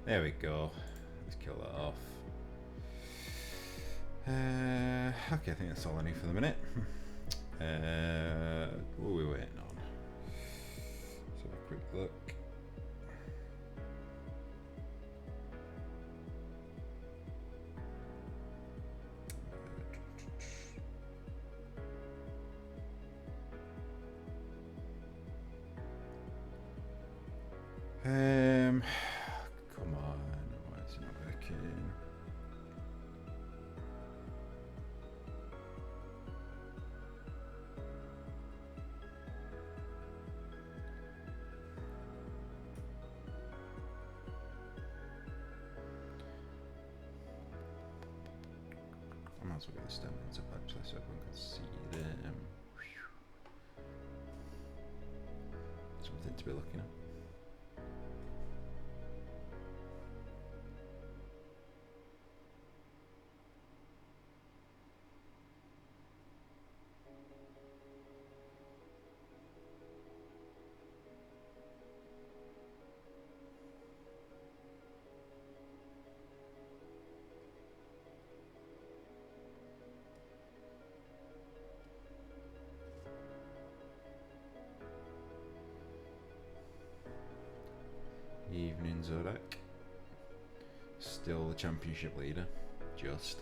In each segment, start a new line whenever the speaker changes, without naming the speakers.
There we go. Let's kill that off. Okay, I think that's all I need for the minute. What are we waiting on? Let's have a quick look. Come on, why is it not working? I might as well get the standards up actually so everyone can see them. Something to be looking at. Evening Zodak. Still the championship leader, just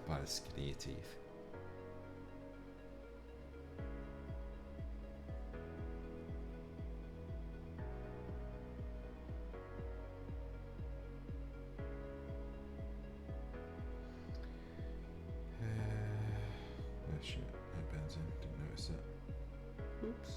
by the skin of your teeth. Oh shit, that benzene, didn't notice that. Oops.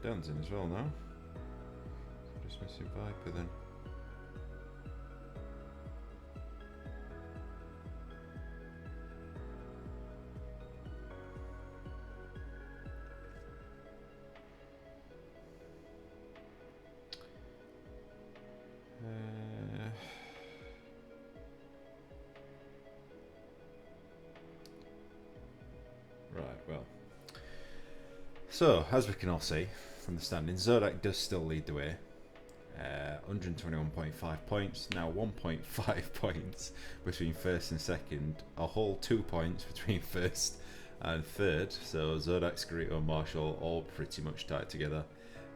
Dan's in as well now. Just missing Viper then. Right, well. So, as we can all see from the standings, Zodak does still lead the way. 121.5 points, now 1.5 points between first and second, a whole 2 points between first and third. So Zodak, Scarito and Marshall all pretty much tied together.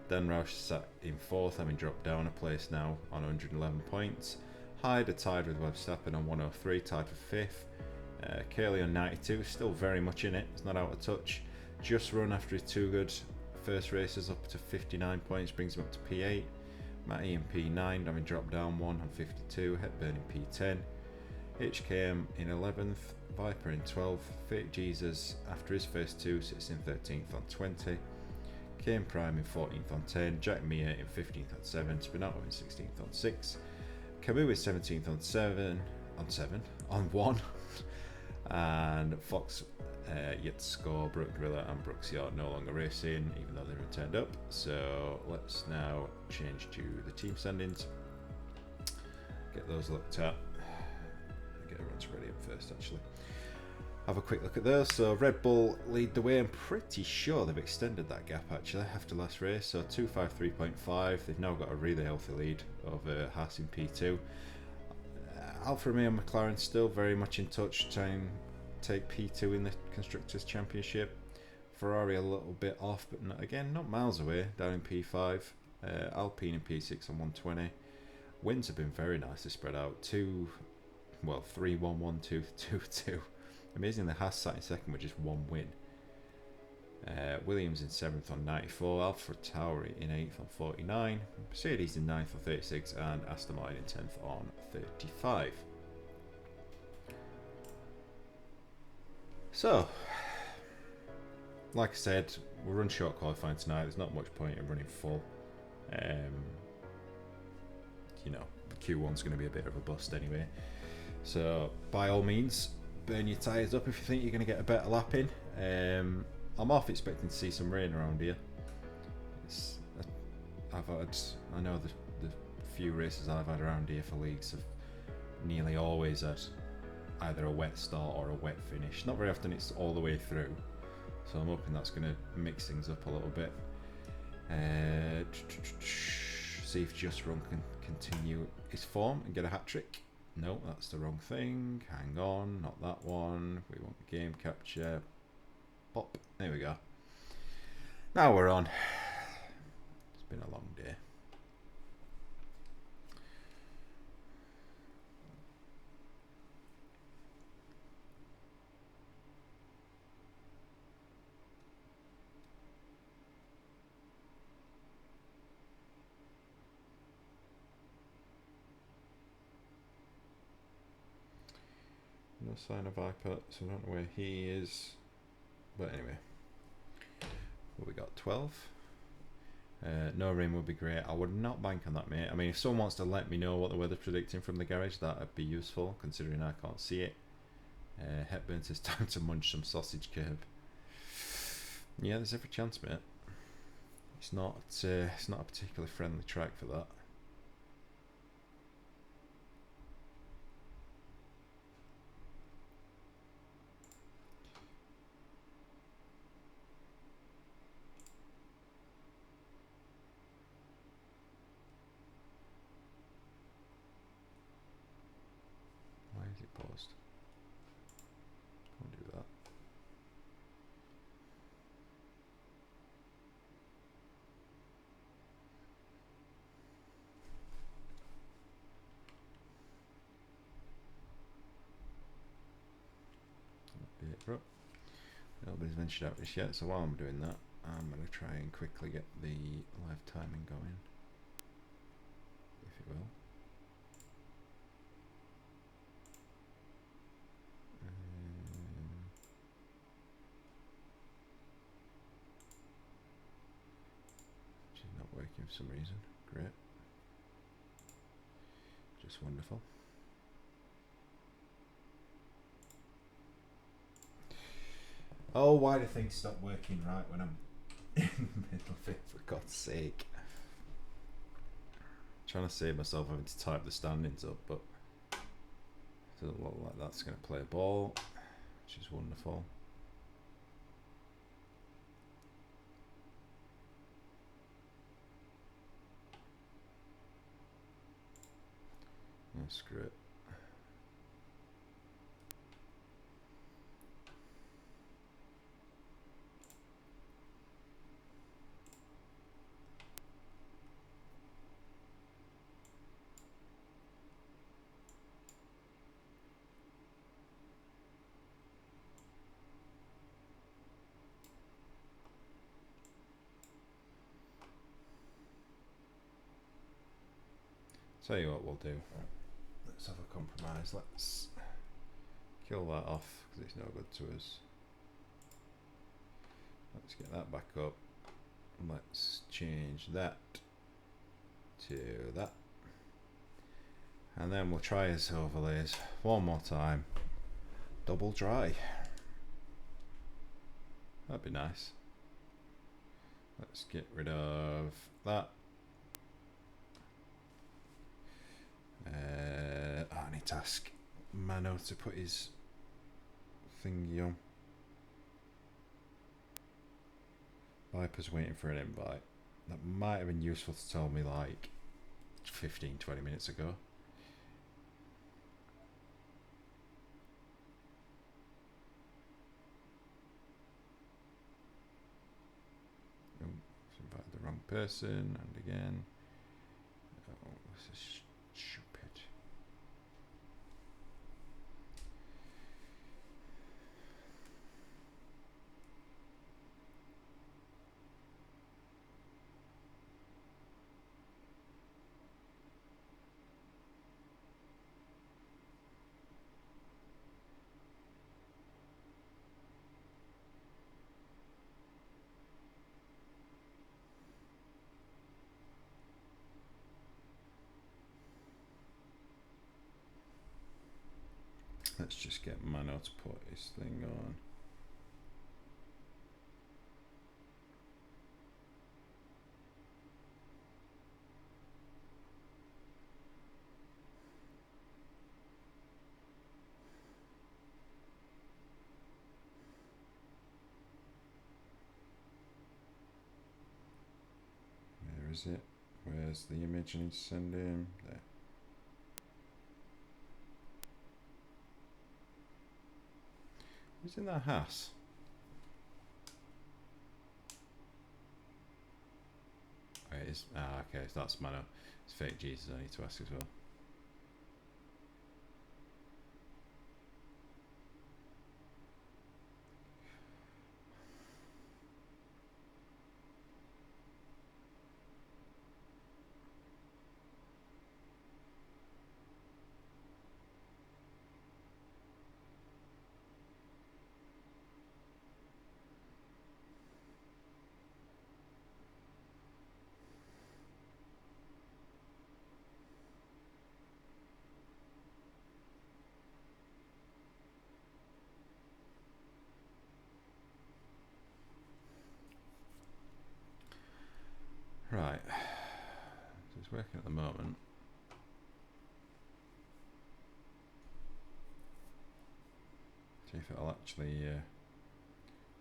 Dan Roush sat in fourth, having dropped down a place now on 111 points. Hyde are tied with Verstappen on 103, tied for fifth. Cayley on 92, still very much in it, it's not out of touch. Just run after his two good first races up to 59 points, brings him up to P8. Matty in P9, having dropped down one on 52. Hepburn in P10. HKM in 11th. Viper in 12th. Fake Jesus, after his first two, sits in 13th on 20. Kane Prime in 14th on 10. Jack Mia in 15th on 7. Spinato in 16th on 6. Camus is 17th on 7. On 1. And Fox yet to score. Brooke Driller and Brooks Yard no longer racing, even though they returned up. So let's now change to the team standings. Get those looked at. Get everyone's ready up first, actually. Have a quick look at those. So Red Bull lead the way. I'm pretty sure they've extended that gap actually after last race. So 253.5. They've now got a really healthy lead over Haas in P2. Alfa Romeo and McLaren still very much in touch, trying to take P2 in the Constructors' Championship. Ferrari a little bit off, but not miles away, down in P5. Alpine in P6 on 120. Wins have been very nicely spread out. 3, 1, 1, 2, 2, 2. Amazingly, Haas sat in second with just one win. Williams in 7th on 94, Alpha Tauri in 8th on 49, Mercedes in 9th on 36, and Aston Martin in 10th on 35. So, like I said, we'll run short qualifying tonight. There's not much point in running full. Q1's going to be a bit of a bust anyway. So, by all means, burn your tyres up if you think you're going to get a better lap in. I'm half expecting to see some rain around here. I know the few races I've had around here for leagues have nearly always had either a wet start or a wet finish. Not very often it's all the way through, so I'm hoping that's going to mix things up a little bit. See if Just Run can continue his form and get a hat-trick. No, that's the wrong thing. Hang on, not that one. We want the game capture. Pop. There we go. Now we're on. It's been a long day. No sign of iPad, so I don't know where he is. But anyway, what we got? 12. No rain would be great. I would not bank on that, mate. I mean, if someone wants to let me know what the weather's predicting from the garage, that would be useful, considering I can't see it. Hepburn says time to munch some sausage curb. Yeah, there's every chance, mate. It's not a particularly friendly track for that. Why is it paused? Can't do that. Nobody's ventured out this yet, so while I'm doing that, I'm going to try and quickly get the live timing going, if you will. Which is not working for some reason. Great. Just wonderful. Oh, why do things stop working right when I'm in the middle of it, for God's sake? I'm trying to save myself having to type the standings up, but it doesn't look like that's going to play a ball, which is wonderful. Oh, screw it. Tell you what we'll do. Let's have a compromise. Let's kill that off because it's no good to us. Let's get that back up. Let's change that to that. And then we'll try his overlays one more time. Double dry. That'd be nice. Let's get rid of that. I need to ask Mano to put his thingy on. Viper's waiting for an invite. That might have been useful to tell me like 15-20 minutes ago. Oh, invited the wrong person, and again. Oh, this is stupid. Let's just get Mano to put his thing on. is it? Where's the image I need to send him? There. Who's in that house? Okay, okay, so that's Mano. It's fake Jesus I need to ask as well. Right, so it's working at the moment. See if it'll actually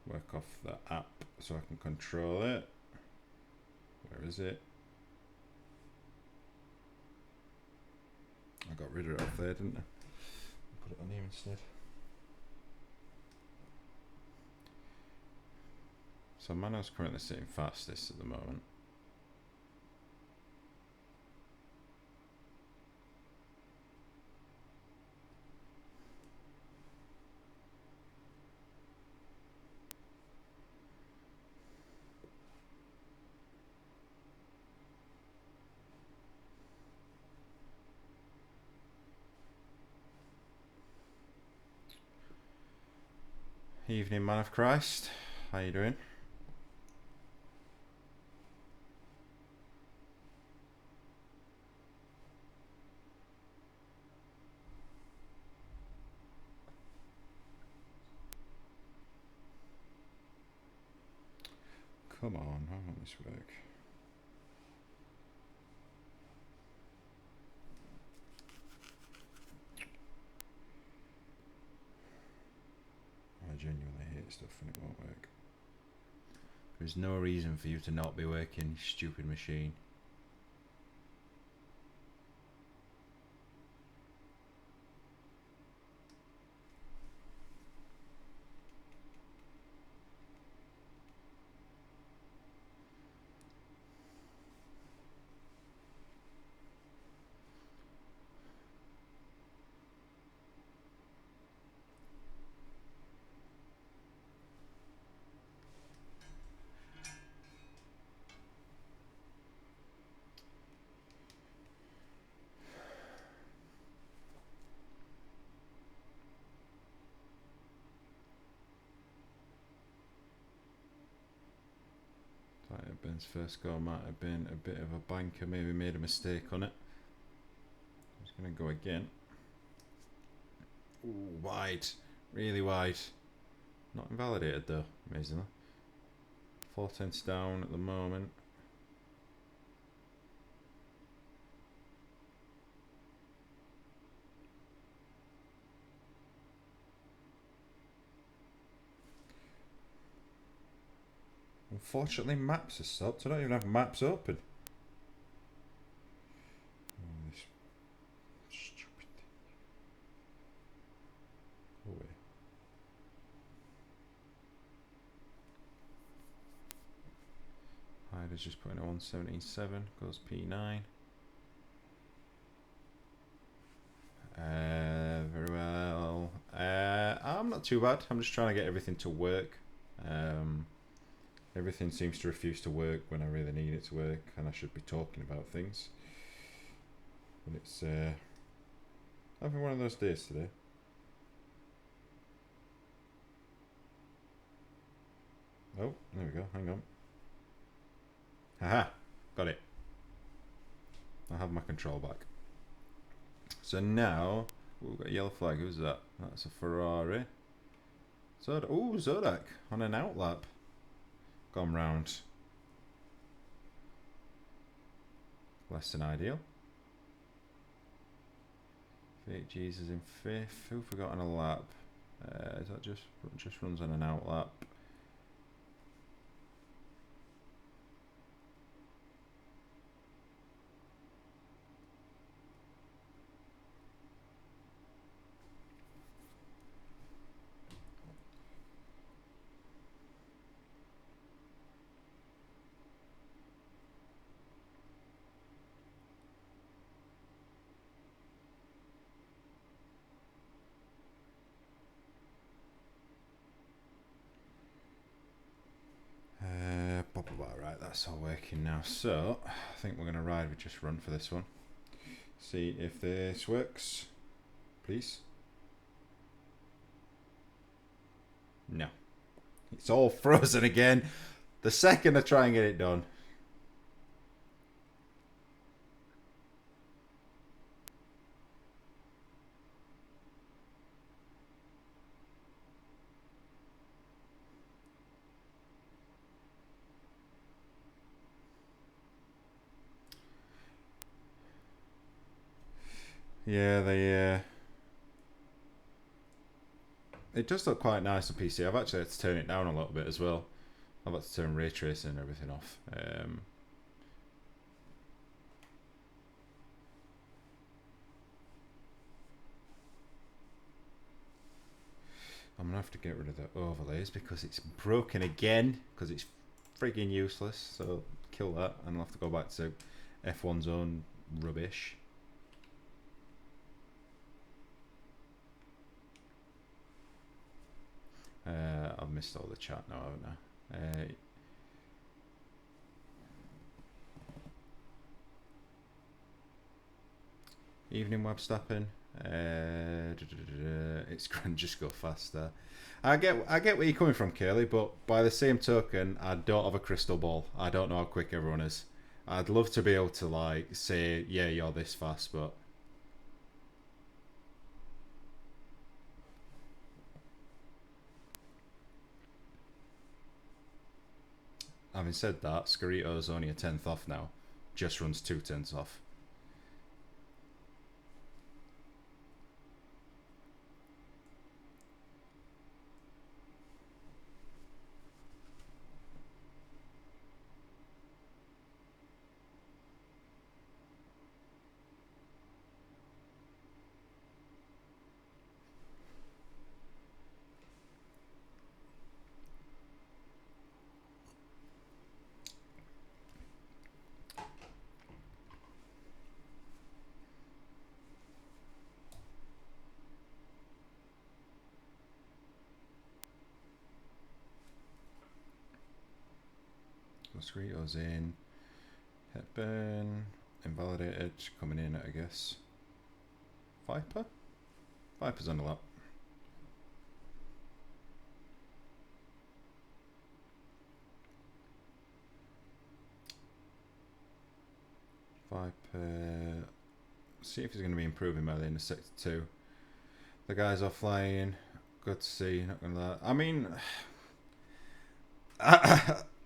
work off the app so I can control it. Where is it? I got rid of it off there, didn't I? Put it on here instead. So Mano's currently sitting fastest at the moment. Evening, man of Christ. How you doing? Come on, how will this work? I genuinely hate stuff when it won't work. There's no reason for you to not be working, you stupid machine. Ben's first goal might have been a bit of a banker, maybe made a mistake on it. He's going to go again. Ooh, wide. Really wide. Not invalidated though, amazingly. 4-10 down at the moment. Unfortunately, maps are stopped. I don't even have maps open. Oh, this stupid thing. Go away. Hyder's just putting it on 17.7. Goes P9. Very well. I'm not too bad. I'm just trying to get everything to work. Everything seems to refuse to work when I really need it to work, and I should be talking about things. But it's having one of those days today. Oh, there we go. Hang on. Haha, got it. I have my control back. So now we've got a yellow flag. Who's that? That's a Ferrari. Zodak on an outlap. Gone round. Less than ideal. Fake Jesus in 5th. Who forgot on a lap? Is that just runs on an outlap? Right, that's all working now. So, I think we're going to ride with just run for this one. See if this works. Please. No. It's all frozen again. The second I try and get it done. Yeah, it does look quite nice on PC. I've actually had to turn it down a little bit as well. I've had to turn ray tracing and everything off. I'm gonna have to get rid of the overlays because it's broken again because it's frigging useless. So kill that and I'll have to go back to F1's own rubbish. I've missed all the chat now, haven't I? Evening Webstappen. It's going to just go faster. I get where you're coming from, Curly, but by the same token, I don't have a crystal ball. I don't know how quick everyone is. I'd love to be able to like say, yeah, you're this fast, but having said that, Scarito's only a 10th off now. Just runs 2/10 off. Scarito's in. Hepburn. Invalidated. Coming in, I guess. Viper? Viper's on the lap. Viper. See if he's going to be improving by the end of sector 2. The guys are flying. Good to see. Not going to lie. I mean,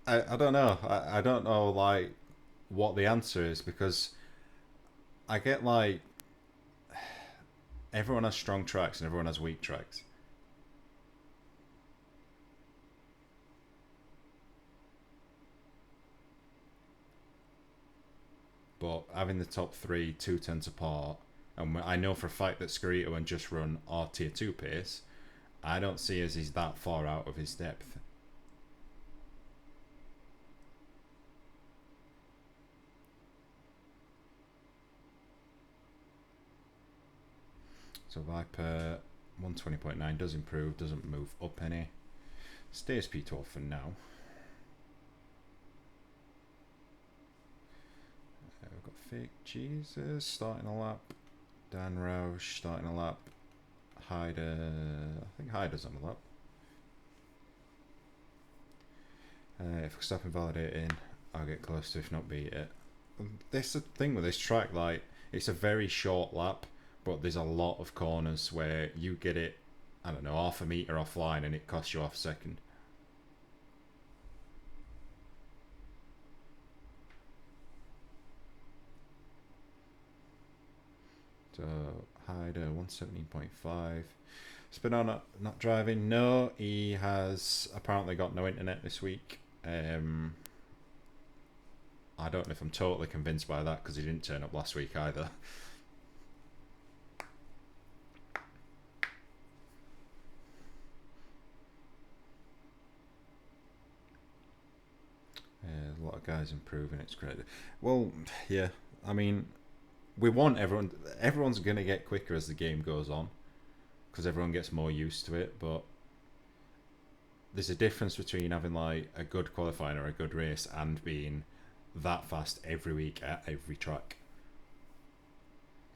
I don't know. I don't know like what the answer is because I get like everyone has strong tracks and everyone has weak tracks. But having the top 3 2/10 apart, and I know for a fact that Scarito and Just Run are tier 2 pace, I don't see as he's that far out of his depth. So Viper 120.9 does improve, doesn't move up any. Stays P12 for now. We've got Fake Jesus starting a lap. Dan Roush starting a lap. Hyder, I think Hyder's on the lap. If we stop invalidating, I'll get close to, if not beat it. This the thing with this track, like it's a very short lap, but there's a lot of corners where you get it, I don't know, half a metre offline and it costs you half a second. So Hyder 117.5. Spinner not driving. No, he has apparently got no internet this week. I don't know if I'm totally convinced by that because he didn't turn up last week either. A lot of guys improving. It's great. Well, yeah. I mean, we want everyone. Everyone's going to get quicker as the game goes on because everyone gets more used to it. But there's a difference between having like a good qualifying or a good race and being that fast every week at every track.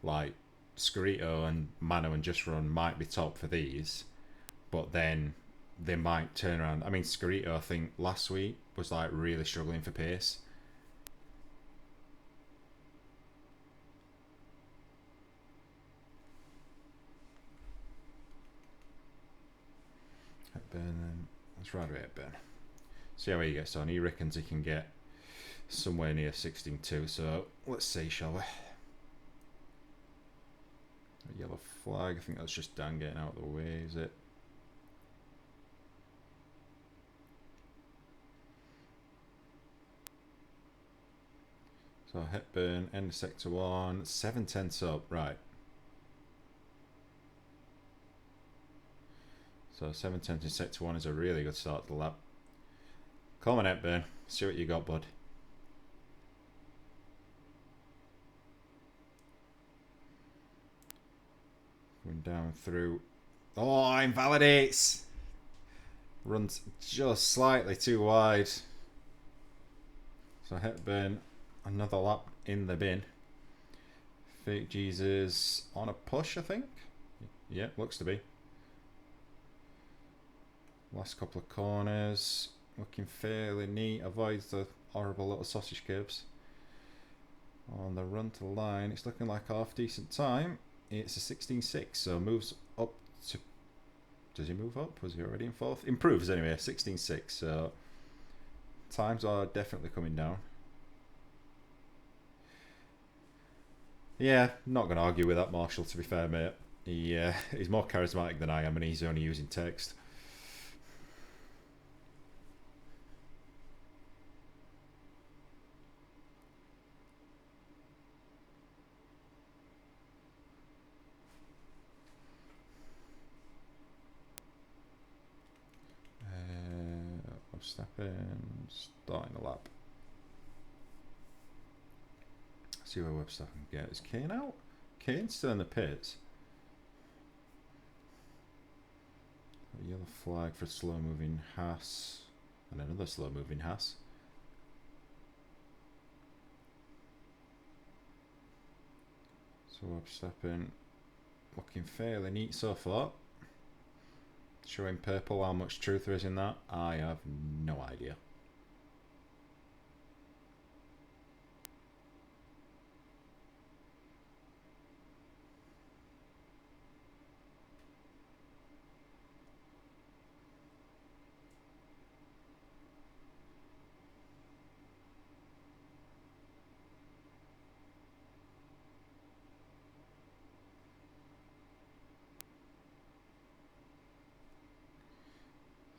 Like Scarito and Mano and Just Run might be top for these, but then they might turn around. I mean, Scarito, I think last week was like really struggling for pace. Hepburn, let's ride with Hepburn. See how he gets on. He reckons he can get somewhere near 16.2, so let's see, shall we? A yellow flag, I think that's just Dan getting out of the way, is it? So Hepburn, end of sector 1, 7/10 up, right. So 7/10 in sector 1 is a really good start to the lap. Come on Hepburn, see what you got, bud. Going down through. Oh, invalidates! Runs just slightly too wide. So Hepburn, another lap in the bin. Fake Jesus on a push, I think. Yeah, looks to be. Last couple of corners, looking fairly neat. Avoids the horrible little sausage curbs. On the run to the line, it's looking like half decent time. It's a 16.6, so moves up to. Does he move up? Was he already in fourth? Improves anyway, 16.6. So times are definitely coming down. Yeah, not going to argue with that, Marshall, to be fair, mate. He's more charismatic than I am, and he's only using text. Verstappen starting the lap. See where Verstappen can get. Is Kane out? Kane's still in the pits. A yellow flag for slow moving Haas. And another slow moving Haas. So Verstappen looking fairly neat so far. Showing purple how much truth there is in that, I have no idea.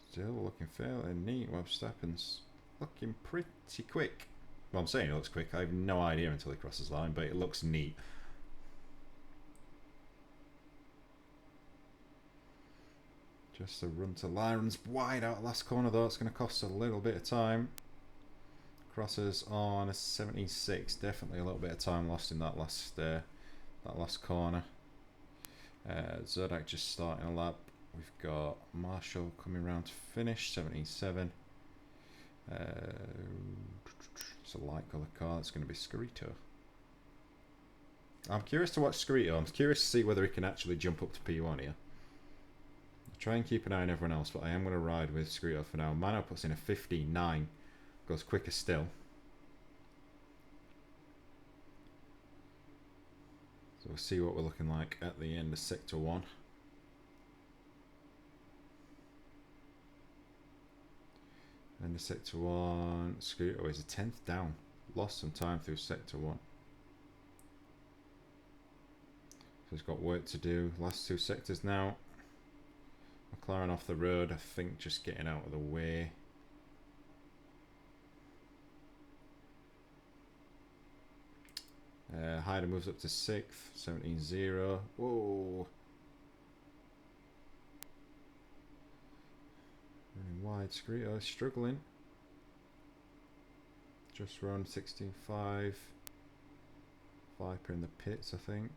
Still looking fairly neat. Verstappen's looking pretty quick. Well, I'm saying it looks quick. I have no idea until he crosses the line, but it looks neat. Just a run to line. Runs wide out last corner though. It's going to cost a little bit of time. Crosses on a 76. Definitely a little bit of time lost in that last corner. Zodak just starting a lap. We've got Marshall coming round to finish, 77. It's a light colour car. It's going to be Scarito. I'm curious to watch Scarito. I'm curious to see whether he can actually jump up to P1 here. I'll try and keep an eye on everyone else, but I am going to ride with Scarito for now. Mano puts in a 15.9. Goes quicker still. So we'll see what we're looking like at the end of Sector 1. End of Sector 1. Scarito is a 10th down. Lost some time through Sector 1. So he's got work to do. Last two sectors now. McLaren off the road, I think just getting out of the way. Hyder moves up to 6th, 17.0. Whoa. Running wide, Scarito struggling. Just run 16.5. Viper in the pits, I think.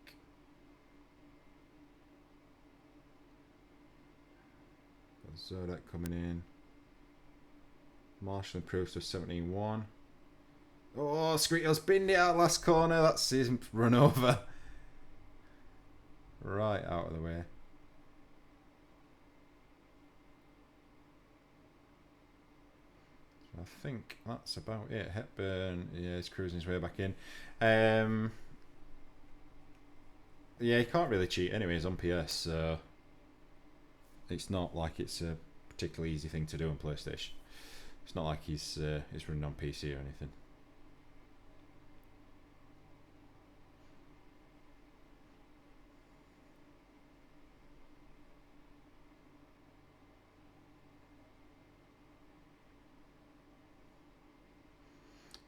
Got Zodak coming in. Marshall improves to 17-1. Oh, Squeeto's binned it out last corner. That's his run over. Right out of the way. So I think that's about it. Hepburn, yeah, he's cruising his way back in. Yeah, he can't really cheat anyways on PS, so it's not like it's a particularly easy thing to do on PlayStation. It's not like he's running on PC or anything.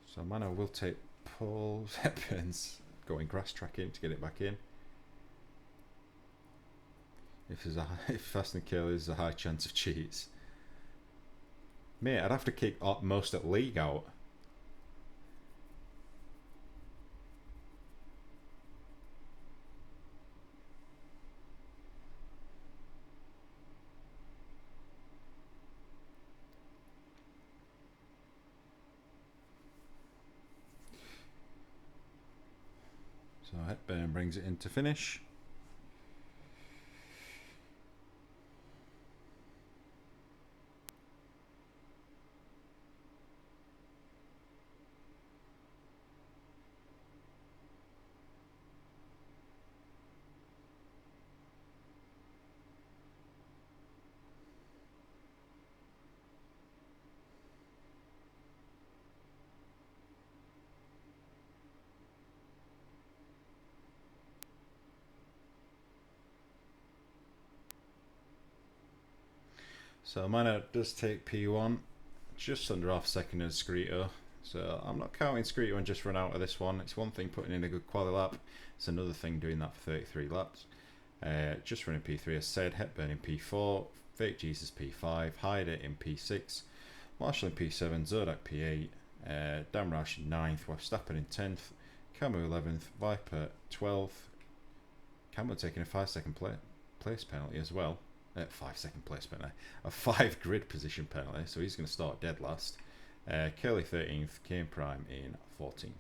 So Mano will take Paul Hepburn's going grass tracking to get it back in. If Fast and Kill is a high chance of cheats. Mate, I'd have to kick most at league out. So Hepburn brings it in to finish. So Mano does take P1, just under half a second as Screeto. So I'm not counting Screeto and just run out of this one. It's one thing putting in a good quali lap. It's another thing doing that for 33 laps. Just running P3 as said. Hepburn in P4, Fake Jesus P5, Hyder in P6, Marshall in P7, Zodak P8, Damrash in 9th, Verstappen in 10th, Camu 11th, Viper 12th. Camu taking a 5-second place penalty as well. 5-second place penalty. A 5 grid position penalty, so he's going to start dead last. Curly 13th, Kane Prime in 14th.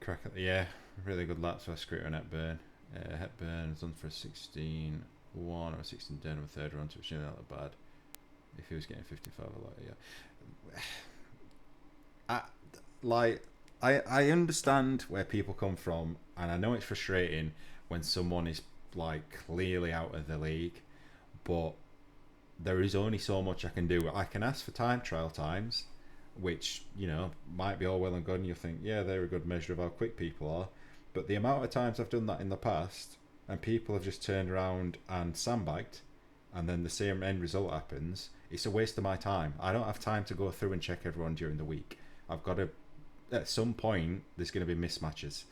Crack at the really good laps by Screeter and Hepburn. Hepburn is on for a 16-1 or a 16-10 on third run, so it's really not that bad. If he was getting 55 a lot, I understand where people come from, and I know it's frustrating when someone is like clearly out of the league, but there is only so much I can do. I can ask for time trial times, which, you know, might be all well and good, and you'll think, yeah, they're a good measure of how quick people are. But the amount of times I've done that in the past, and people have just turned around and sandbagged, and then the same end result happens, it's a waste of my time. I don't have time to go through and check everyone during the week. I've got to, at some point, there's going to be mismatches.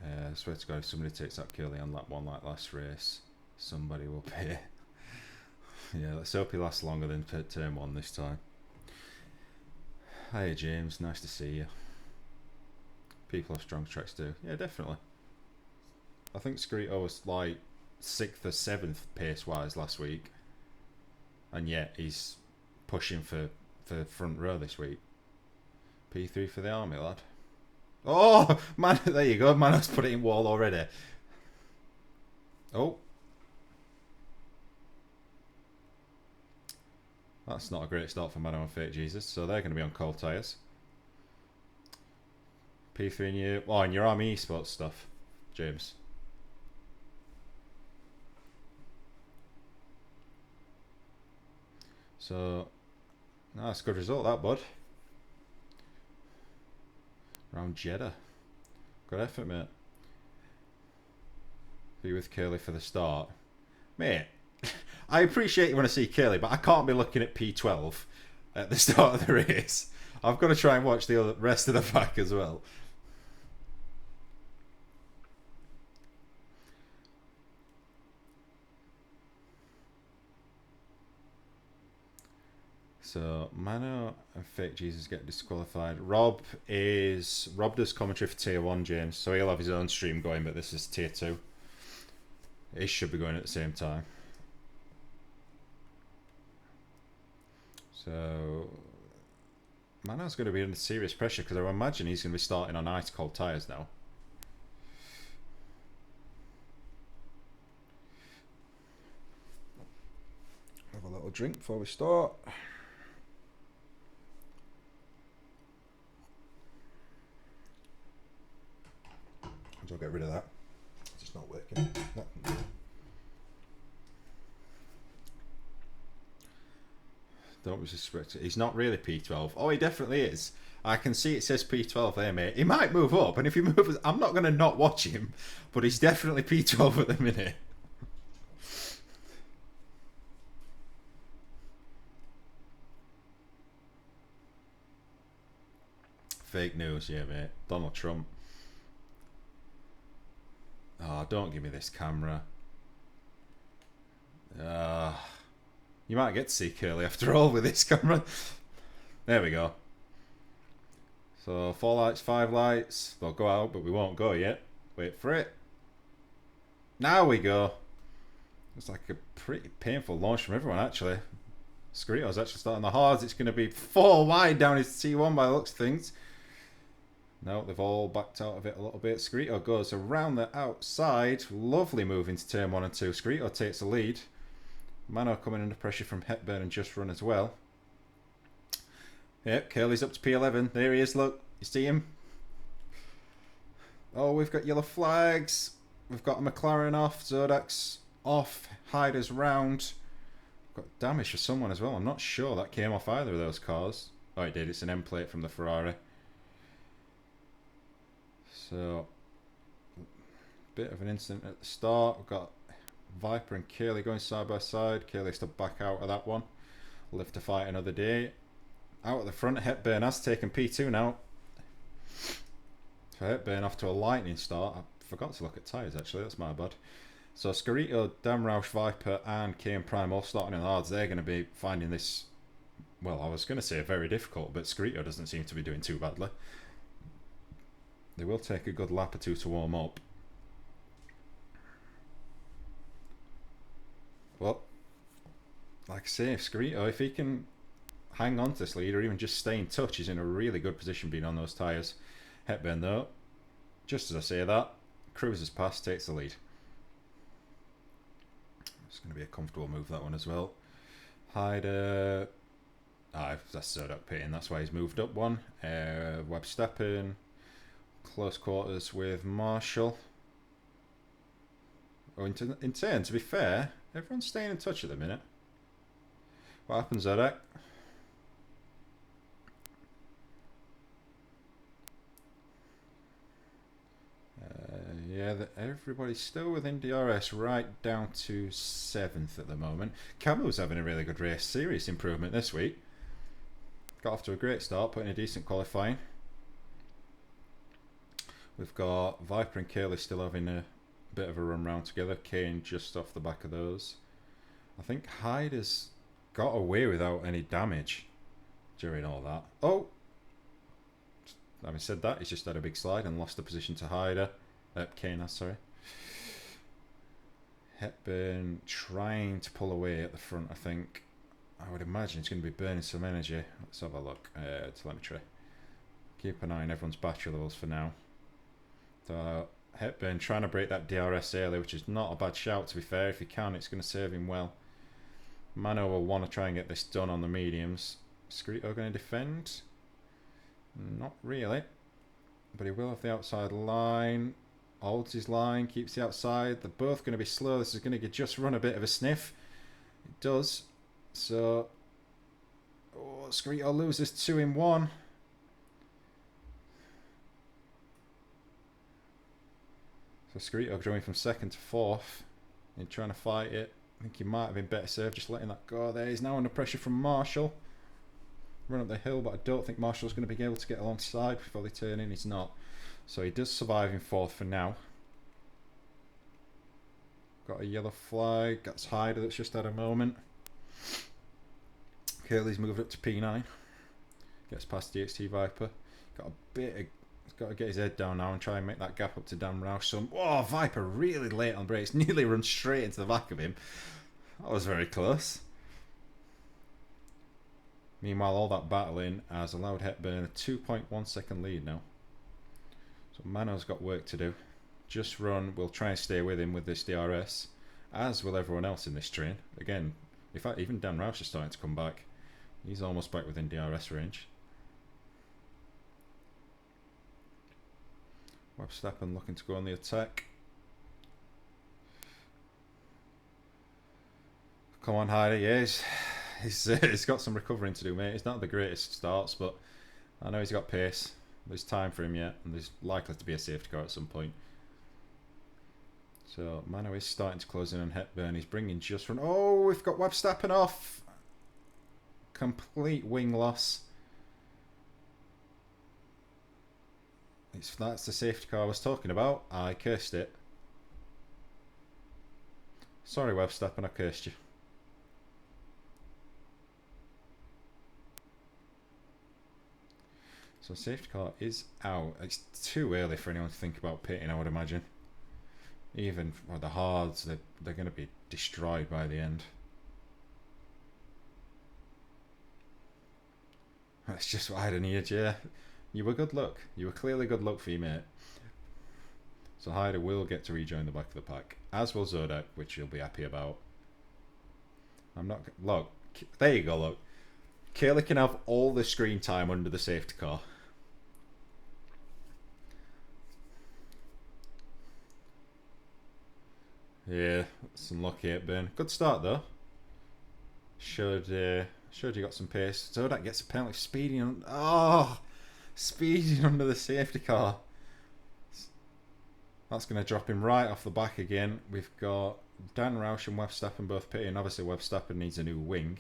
I swear to God, if somebody takes that Curly on lap 1 like last race, somebody will pay. Yeah, let's hope he lasts longer than turn 1 this time. Hiya James, nice to see you. People have strong tracks too. Yeah, definitely. I think Screeto was like 6th or 7th pace wise last week, and yet he's pushing for front row this week. P3 for the army, lad. Oh, man, there you go. Mano's put it in wall already. Oh. That's not a great start for Mano and Fake Jesus, so they're going to be on cold tyres. P3 in you. Oh, and your Army Esports stuff, James. So, that's a good result, that, bud. Round Jeddah. Good effort, mate. Be with Curly for the start. Mate, I appreciate you want to see Curly, but I can't be looking at P12 at the start of the race. I've got to try and watch the rest of the pack as well. So Mano and Fake Jesus get disqualified. Rob does commentary for Tier 1, James, so he'll have his own stream going, but this is Tier 2. It should be going at the same time. So Mano's going to be under serious pressure because I imagine he's going to be starting on ice cold tyres now. Have a little drink before we start. I'll get rid of that. It's just not working. Don't be suspected. He's not really P12. Oh, he definitely is. I can see it says P12 there, mate. He might move up, and if he moves, I'm not going to not watch him, but he's definitely P12 at the minute. Fake news, yeah, mate. Donald Trump. Oh, don't give me this camera. You might get to see Curly after all with this camera. There we go. So 4 lights, 5 lights. They'll go out, but we won't go yet. Wait for it. Now we go. It's like a pretty painful launch from everyone, actually. Scrito's actually starting the hards. It's going to be 4 wide down his T1 by the looks of things. No, they've all backed out of it a little bit. Scrito goes around the outside. Lovely move into turn 1 and 2. Scrito takes the lead. Mano coming under pressure from Hepburn and Just Run as well. Yep, Curly's up to P11. There he is, look. You see him? Oh, we've got yellow flags. We've got a McLaren off. Zodak's off. Hyder's round. Got damage for someone as well. I'm not sure that came off either of those cars. Oh, it did. It's an end plate from the Ferrari. So, bit of an incident at the start. We've got Viper and Curly going side by side. Curly's to back out of that one. Live to fight another day. Out at the front, Hepburn has taken P2 now. So Hepburn off to a lightning start. I forgot to look at tyres actually, that's my bad. So Scarito, Damroush, Viper and Kane Prime all starting in the hards. They're going to be finding this, well, I was going to say very difficult, but Scarito doesn't seem to be doing too badly. They will take a good lap or two to warm up. Well, like I say, if Scarito, if he can hang on to this lead or even just stay in touch, he's in a really good position being on those tyres. Hepburn though, just as I say that, cruises past, takes the lead. It's going to be a comfortable move, that one as well. Hyder, that's Zodak pitting, that's why he's moved up one. Webb Steppen, close quarters with Marshall. Oh, in turn, to be fair, everyone's staying in touch at the minute. What happens, Zodak? Yeah, everybody's still within DRS, right down to 7th at the moment. Camo's having a really good race. Serious improvement this week. Got off to a great start, putting a decent qualifying. We've got Viper and Curly still having a bit of a run round together. Kane just off the back of those. I think Hyder's got away without any damage during all that. Oh! Having said that, he's just had a big slide and lost the position to Hyder. Kane, sorry. Hepburn trying to pull away at the front, I think. I would imagine it's going to be burning some energy. Let's have a look. Telemetry. Keep an eye on everyone's battery levels for now. So, Hepburn trying to break that DRS early, which is not a bad shout to be fair. If he can, it's going to serve him well. Mano will want to try and get this done on the mediums. Scrito going to defend? Not really. But he will have the outside line. Holds his line, keeps the outside. They're both going to be slow. This is going to just run a bit of a sniff. It does. So, Scrito loses 2 in 1. So Skrito going from second to fourth. And trying to fight it. I think he might have been better served just letting that go there. He's now under pressure from Marshall. Run up the hill, but I don't think Marshall's going to be able to get alongside before they turn in. He's not. So he does survive in fourth for now. Got a yellow flag. That's Hyder that's just had a moment. Curly's moved up to P9. Gets past DXT Viper. Got a bit of... He's got to get his head down now and try and make that gap up to Dan Roush. So, oh, Viper really late on brakes. Nearly run straight into the back of him. That was very close. Meanwhile, all that battling has allowed Hepburn a 2.1 second lead now. So Mano's got work to do. Just Run will try and stay with him with this DRS, as will everyone else in this train. Again, in fact, even Dan Roush is starting to come back. He's almost back within DRS range. Verstappen looking to go on the attack. Come on, Heidi. Yes, he's got some recovering to do, mate. He's not the greatest starts, but I know he's got pace. There's time for him yet, and there's likely to be a safety car at some point. So Mano is starting to close in on Hepburn. He's bringing Just Run. Oh, we've got Verstappen off. Complete wing loss. That's the safety car I was talking about. I cursed it. Sorry, Verstappen, I cursed you. So safety car is out. It's too early for anyone to think about pitting, I would imagine. Even for the hards, they're going to be destroyed by the end. That's just what I'd needed, yeah. You were good luck. You were clearly good luck for your mate. So Hyder will get to rejoin the back of the pack, as will Zodak, which you'll be happy about. I'm not... Look, there you go, look. Kaylee can have all the screen time under the safety car. Yeah, that's unlucky at burn. Good start though. Showed you got some pace. Zodak gets a penalty for speeding on... Oh! Speeding under the safety car. That's going to drop him right off the back again. We've got Dan Roush and Verstappen both pitting. Obviously Verstappen needs a new wing.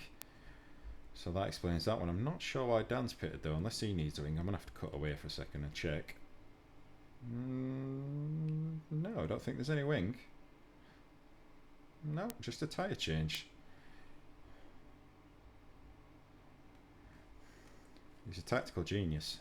So that explains that one. I'm not sure why Dan's pitted though, unless he needs a wing. I'm going to have to cut away for a second and check. No, I don't think there's any wing. No, just a tyre change. He's a tactical genius.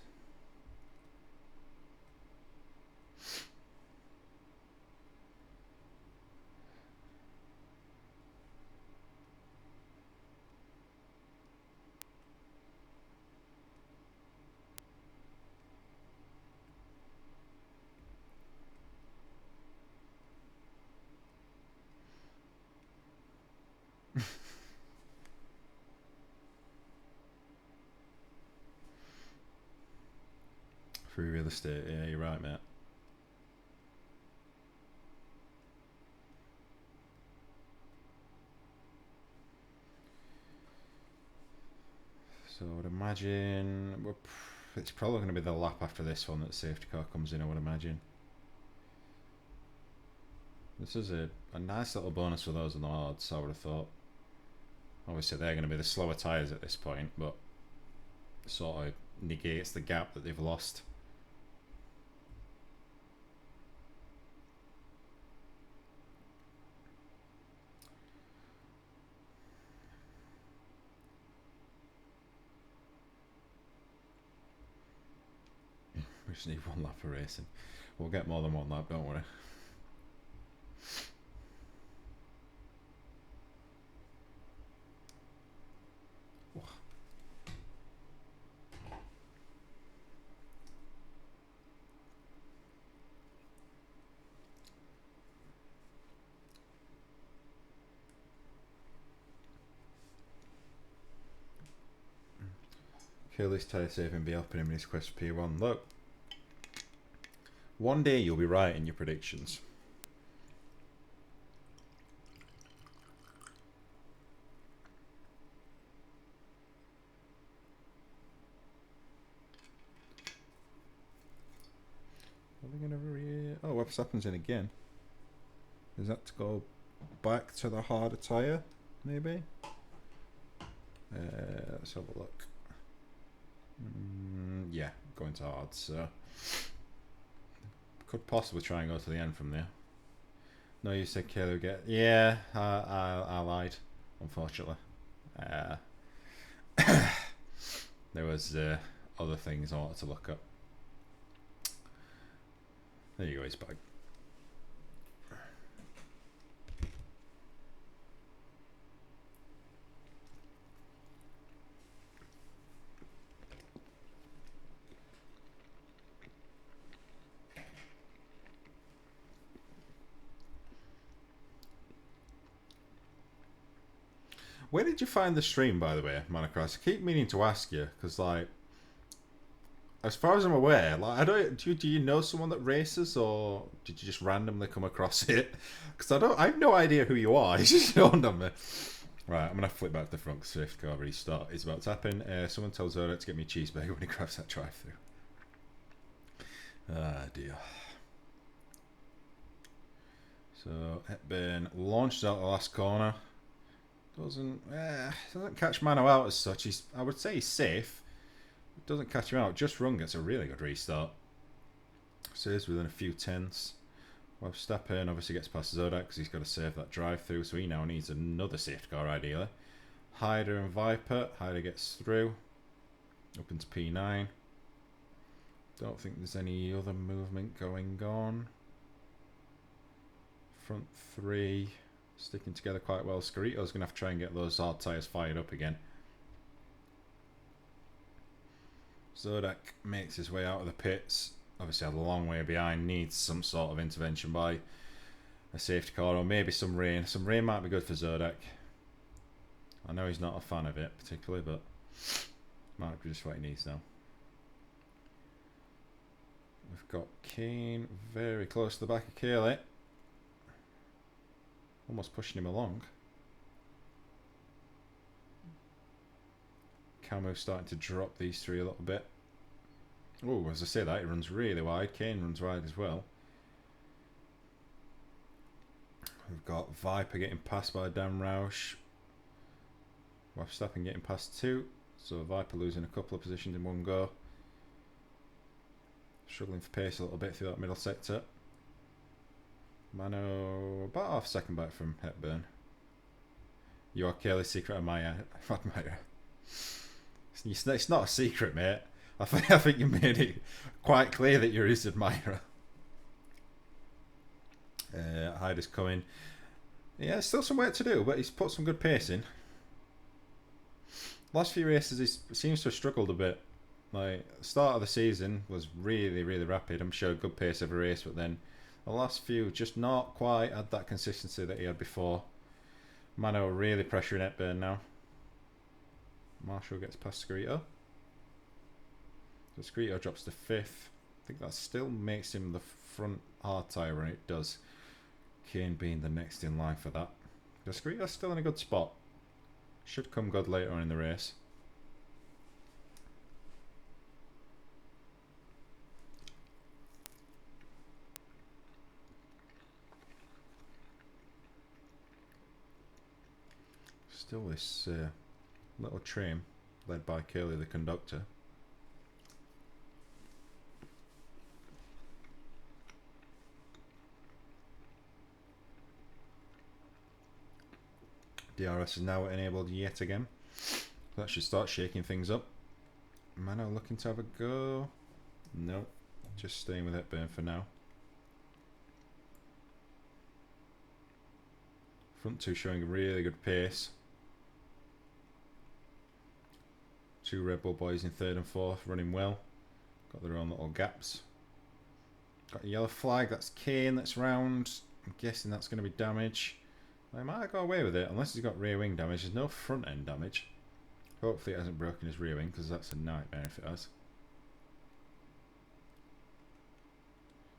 Free real estate, yeah, you're right, mate. So I would imagine it's probably going to be the lap after this one that the safety car comes in, I would imagine. This is a nice little bonus for those on the odds, I would have thought. Obviously they're going to be the slower tyres at this point, but sort of negates the gap that they've lost. We just need one lap of racing. We'll get more than one lap, don't worry. Curly's tyre saving be helping him in his quest for P1. Look, one day you'll be right in your predictions. Are they going to oh, Verstappen's in again. Is that to go back to the harder tyre, maybe? Let's have a look. Yeah, going to hard, so could possibly try and go to the end from there. No, you said Kaylee would get... Yeah, I lied, unfortunately. There was other things I wanted to look up. There you go, he's back. Where did you find the stream, by the way, Monocross? I keep meaning to ask you, because, like, as far as I'm aware, like, I don't. Do you know someone that races, or did you just randomly come across it? Because I have no idea who you are. It's just dawned on me. Right, I'm gonna flip back to the front because Swift car restart is about to happen. Someone tells Zodak to get me a cheeseburger when he grabs that drive-through. Ah dear. So Hepburn launches out the last corner. Doesn't catch Mano out as such. I would say he's safe. Doesn't catch him out. Just Run gets a really good restart. Saves within a few tenths. Verstappen obviously gets past Zodak because he's got to save that drive-through, so he now needs another safety car ideally. Hyder and Viper. Hyder gets through. Up into P9. Don't think there's any other movement going on. Front three sticking together quite well. Scarito's going to have to try and get those hard tyres fired up again. Zodak makes his way out of the pits. Obviously had a long way behind. Needs some sort of intervention by a safety car or maybe some rain. Some rain might be good for Zodak. I know he's not a fan of it particularly, but might be just what he needs now. We've got Kane very close to the back of Cayley. Almost pushing him along. Camo's starting to drop these three a little bit. Oh, as I say that, he runs really wide. Kane runs wide as well. We've got Viper getting passed by Dan Roush. Verstappen getting past two. So Viper losing a couple of positions in one go. Struggling for pace a little bit through that middle sector. Mano about half second back from Hepburn. You are Cayley's secret admirer. It's not a secret, mate. I think you made it quite clear that you're his admirer. Hyder's coming. Yeah, still some work to do, but he's put some good pace in. Last few races, he seems to have struggled a bit. Like, the start of the season was really, really rapid. I'm sure good pace every race, but then the last few just not quite had that consistency that he had before. Mano really pressuring Hepburn now. Marshall gets past Scarito. So Scarito drops to 5th. I think that still makes him the front hard tyre when it does. Kane being the next in line for that. The Scarito's still in a good spot. Should come good later on in the race. Still this little train led by Cayley the conductor. DRS is now enabled yet again. That should start shaking things up. Mano looking to have a go. Nope. Just staying with Hepburn for now. Front two showing a really good pace. Two Red Bull boys in 3rd and 4th running well. Got their own little gaps. Got a yellow flag. That's Kane that's round. I'm guessing that's going to be damage. I might go away with it unless he's got rear wing damage. There's no front end damage. Hopefully it hasn't broken his rear wing because that's a nightmare if it has.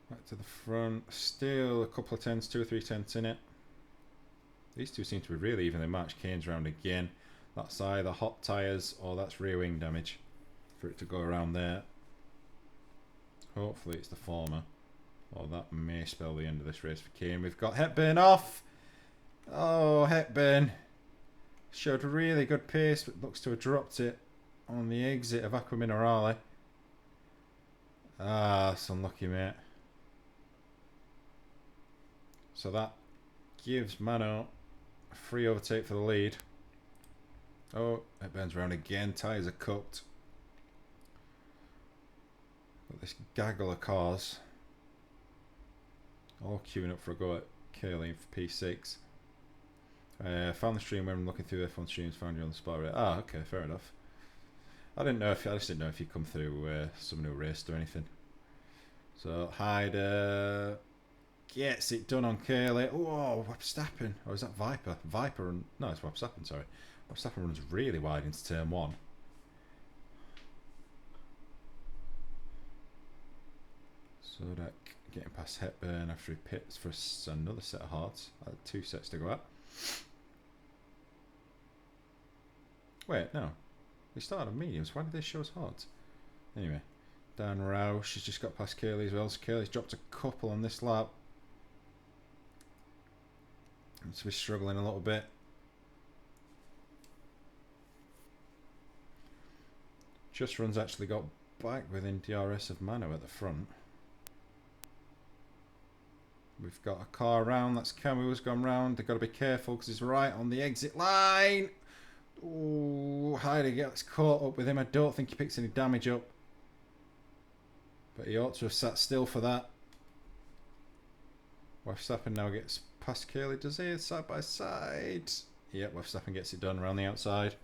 Back to the front. Still a couple of tenths, 2 or 3 tenths in it. These two seem to be really evenly matched. Kane's round again. That's either hot tyres or that's rear wing damage for it to go around there. Hopefully it's the former. Or that may spell the end of this race for Kane. We've got Hepburn off. Oh, Hepburn. Showed really good pace, but looks to have dropped it on the exit of Aqua Minerale. Ah, that's unlucky, mate. So that gives Mano a free overtake for the lead. Oh, Hepburn's round again. Tyres are cooked. Got this gaggle of cars all queuing up for a go at Curling for P6. Found the stream when I'm looking through F1 streams, found you on the spot rate. Ah, okay, fair enough. I just didn't know if you come through someone who raced or anything. So Hyder gets it done on Curly. Oh, Verstappen. Or is that Viper? No, it's Verstappen, sorry. Verstappen runs really wide into turn 1. So that getting past Hepburn after he pits for another set of hards. 2 sets to go at. Wait, no. We started on mediums. Why did they show us hards? Anyway, Dan Roush has just got past Curly as well. So Curly's dropped a couple on this lap. So we're struggling a little bit. Just Run's actually got back within DRS of Mano at the front. We've got a car around. That's Camus has gone round. They've got to be careful because he's right on the exit line. Oh, Heide gets caught up with him. I don't think he picks any damage up. But he ought to have sat still for that. Verstappen now gets past Curly. Does he? Side by side. Yep, Verstappen gets it done around the outside.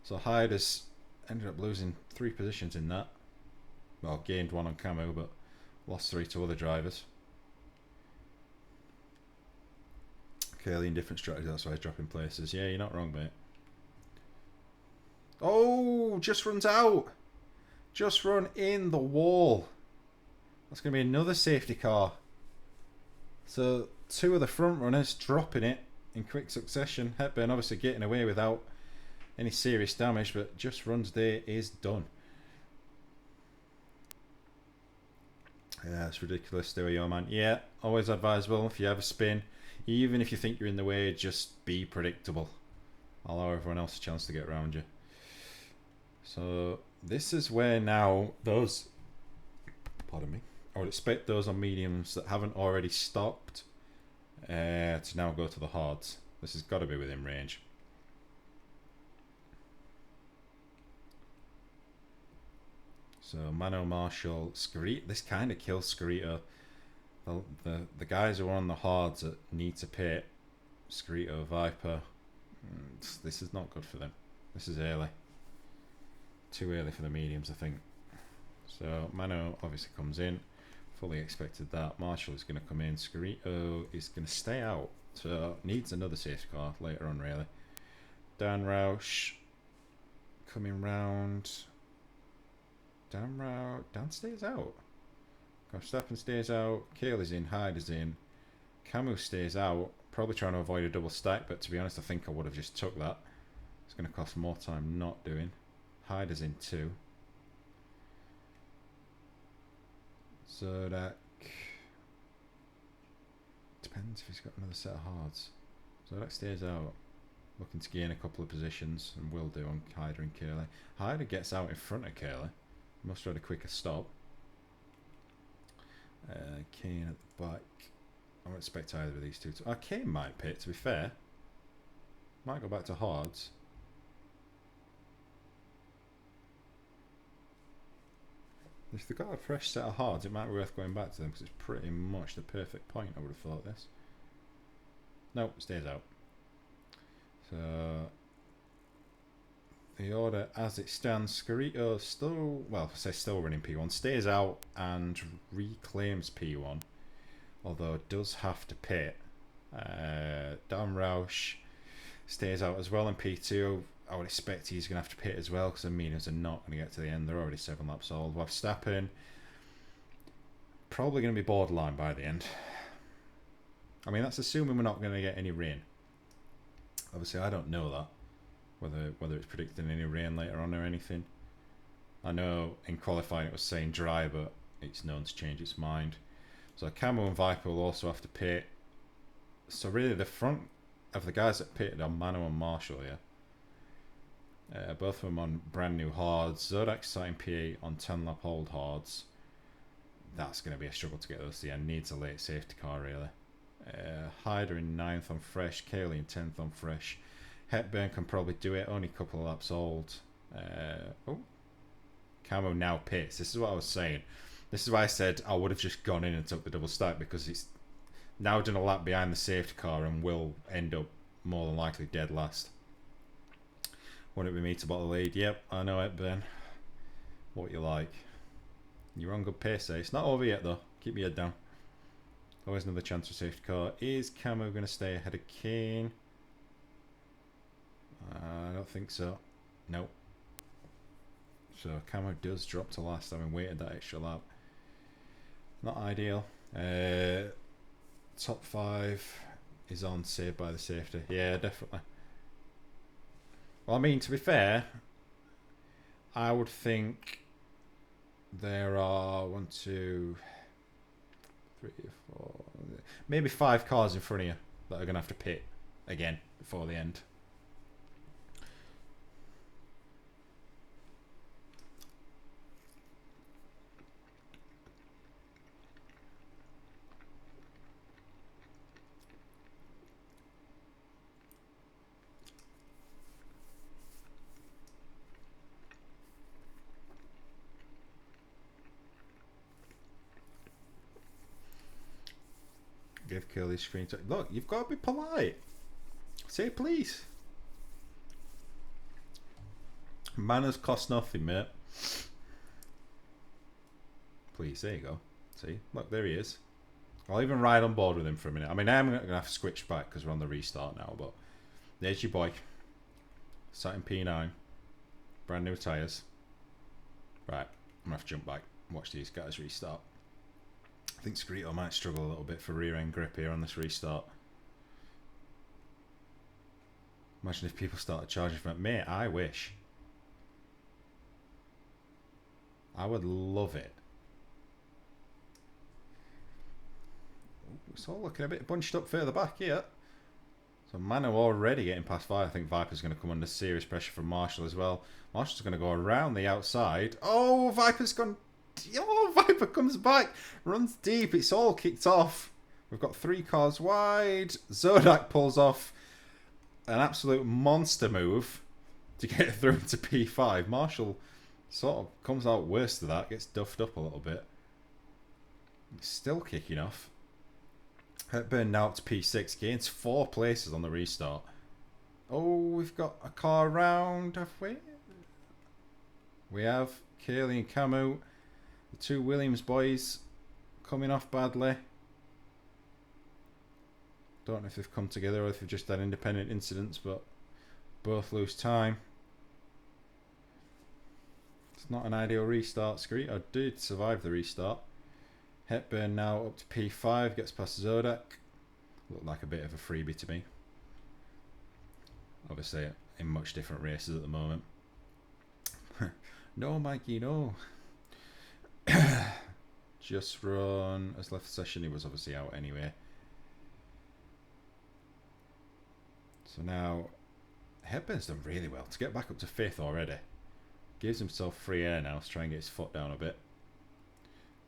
So Hyde has ended up losing 3 positions in that. Well, gained 1 on Camo, but lost 3 to other drivers. Curly in different strategies, that's why he's dropping places. Yeah, you're not wrong, mate. Oh, Just Run's out. Just Run in the wall. That's going to be another safety car. So 2 of the front runners dropping it in quick succession. Hepburn obviously getting away without any serious damage, but Just Run's day is done. Yeah, it's ridiculous. Stay where you are, man. Yeah, always advisable if you have a spin. Even if you think you're in the way, just be predictable. Allow everyone else a chance to get around you. So this is where now those, pardon me, I would expect those on mediums that haven't already stopped to now go to the hards. This has got to be within range. So Mano, Marshall, Scarito. This kind of kills Scarito. The guys who are on the hards that need to pit, Scarito, Viper, this is not good for them. This is early. Too early for the mediums, I think. So Mano obviously comes in. Fully expected that. Marshall is going to come in. Scarito is going to stay out. So needs another safety car later on, really. Dan Roush coming round. Dan stays out. Verstappen stays out. Kaylee's in. Hyde is in. Camus stays out. Probably trying to avoid a double stack, but to be honest, I think I would have just took that. It's going to cost more time not doing. Hyde is in 2. Zodak. Depends if he's got another set of hards. Zodak stays out. Looking to gain a couple of positions, and will do on Hyder and Curly. Hyder gets out in front of Curly. Must have had a quicker stop. Kane at the back. I don't expect either of these two to... Kane might pit, to be fair. Might go back to hards. If they've got a fresh set of hards, it might be worth going back to them because it's pretty much the perfect point, I would have thought this. Nope, stays out. So the order as it stands, Scarito still, well, I say still running P1, stays out and reclaims P1, although does have to pit. Dan Roush stays out as well in P2. I would expect he's going to have to pit as well because the mediums are not going to get to the end. They're already 7 laps old. Verstappen probably going to be borderline by the end. I mean, that's assuming we're not going to get any rain. Obviously, I don't know that. Whether it's predicting any rain later on or anything. I know in qualifying it was saying dry, but it's known to change its mind. So Camo and Viper will also have to pit. So really the front of the guys that pitted are Mano and Marshall, yeah. Both of them on brand new hards. Zodak's starting P8 on 10 lap old hards. That's going to be a struggle to get those to the end. Needs a late safety car, really. Hyder in 9th on fresh. Kaylee in 10th on fresh. Hepburn can probably do it. Only a couple of laps old. Camo now pits. This is what I was saying. This is why I said I would have just gone in and took the double stack, because it's now done a lap behind the safety car and will end up more than likely dead last. Wouldn't it be me to bottle the lead? Yep, I know it, Ben. What you like. You're on good pace, eh? It's not over yet, though. Keep your head down. Always another chance for safety car. Is Camo going to stay ahead of Kane? I don't think so. Nope. So Camo does drop to last, having waited that extra lap. Not ideal. Top 5 is on saved by the safety. Yeah, definitely. Well, I mean, to be fair, I would think there are 1, 2, 3, 4, maybe 5 cars in front of you that are going to have to pit again before the end. Give Curly screen time. Look, you've got to be polite. Say please. Manners cost nothing, mate. Please, there you go. See? Look, there he is. I'll even ride on board with him for a minute. I mean, I'm going to have to switch back because we're on the restart now, but there's your boy. Sat in P9. Brand new tyres. Right, I'm going to have to jump back and watch these guys restart. I think Skrito might struggle a little bit for rear end grip here on this restart. Imagine if people started charging from it. Mate, I wish. I would love it. It's all looking a bit bunched up further back here. So Mano already getting past Viper. I think Viper's going to come under serious pressure from Marshall as well. Marshall's going to go around the outside. Oh, Viper's gone. Oh, Viper comes back. Runs deep. It's all kicked off. We've got 3 cars wide. Zodak pulls off an absolute monster move to get through to P5. Marshall sort of comes out worse to that. Gets duffed up a little bit. It's still kicking off. Hepburn now up to P6. Gains 4 places on the restart. Oh, we've got a car around, have we? We have Kaylee and Camo. The 2 Williams boys coming off badly. Don't know if they've come together or if they've just had independent incidents, but both lose time. It's not an ideal restart. Skrito did survive the restart. Hepburn now up to P5, gets past Zodak. Looked like a bit of a freebie to me. Obviously in much different races at the moment. No, Mikey, no. Just run as left session. He was obviously out anyway. So now Hepburn's done really well to get back up to 5th already. Gives himself free air now to try and get his foot down a bit.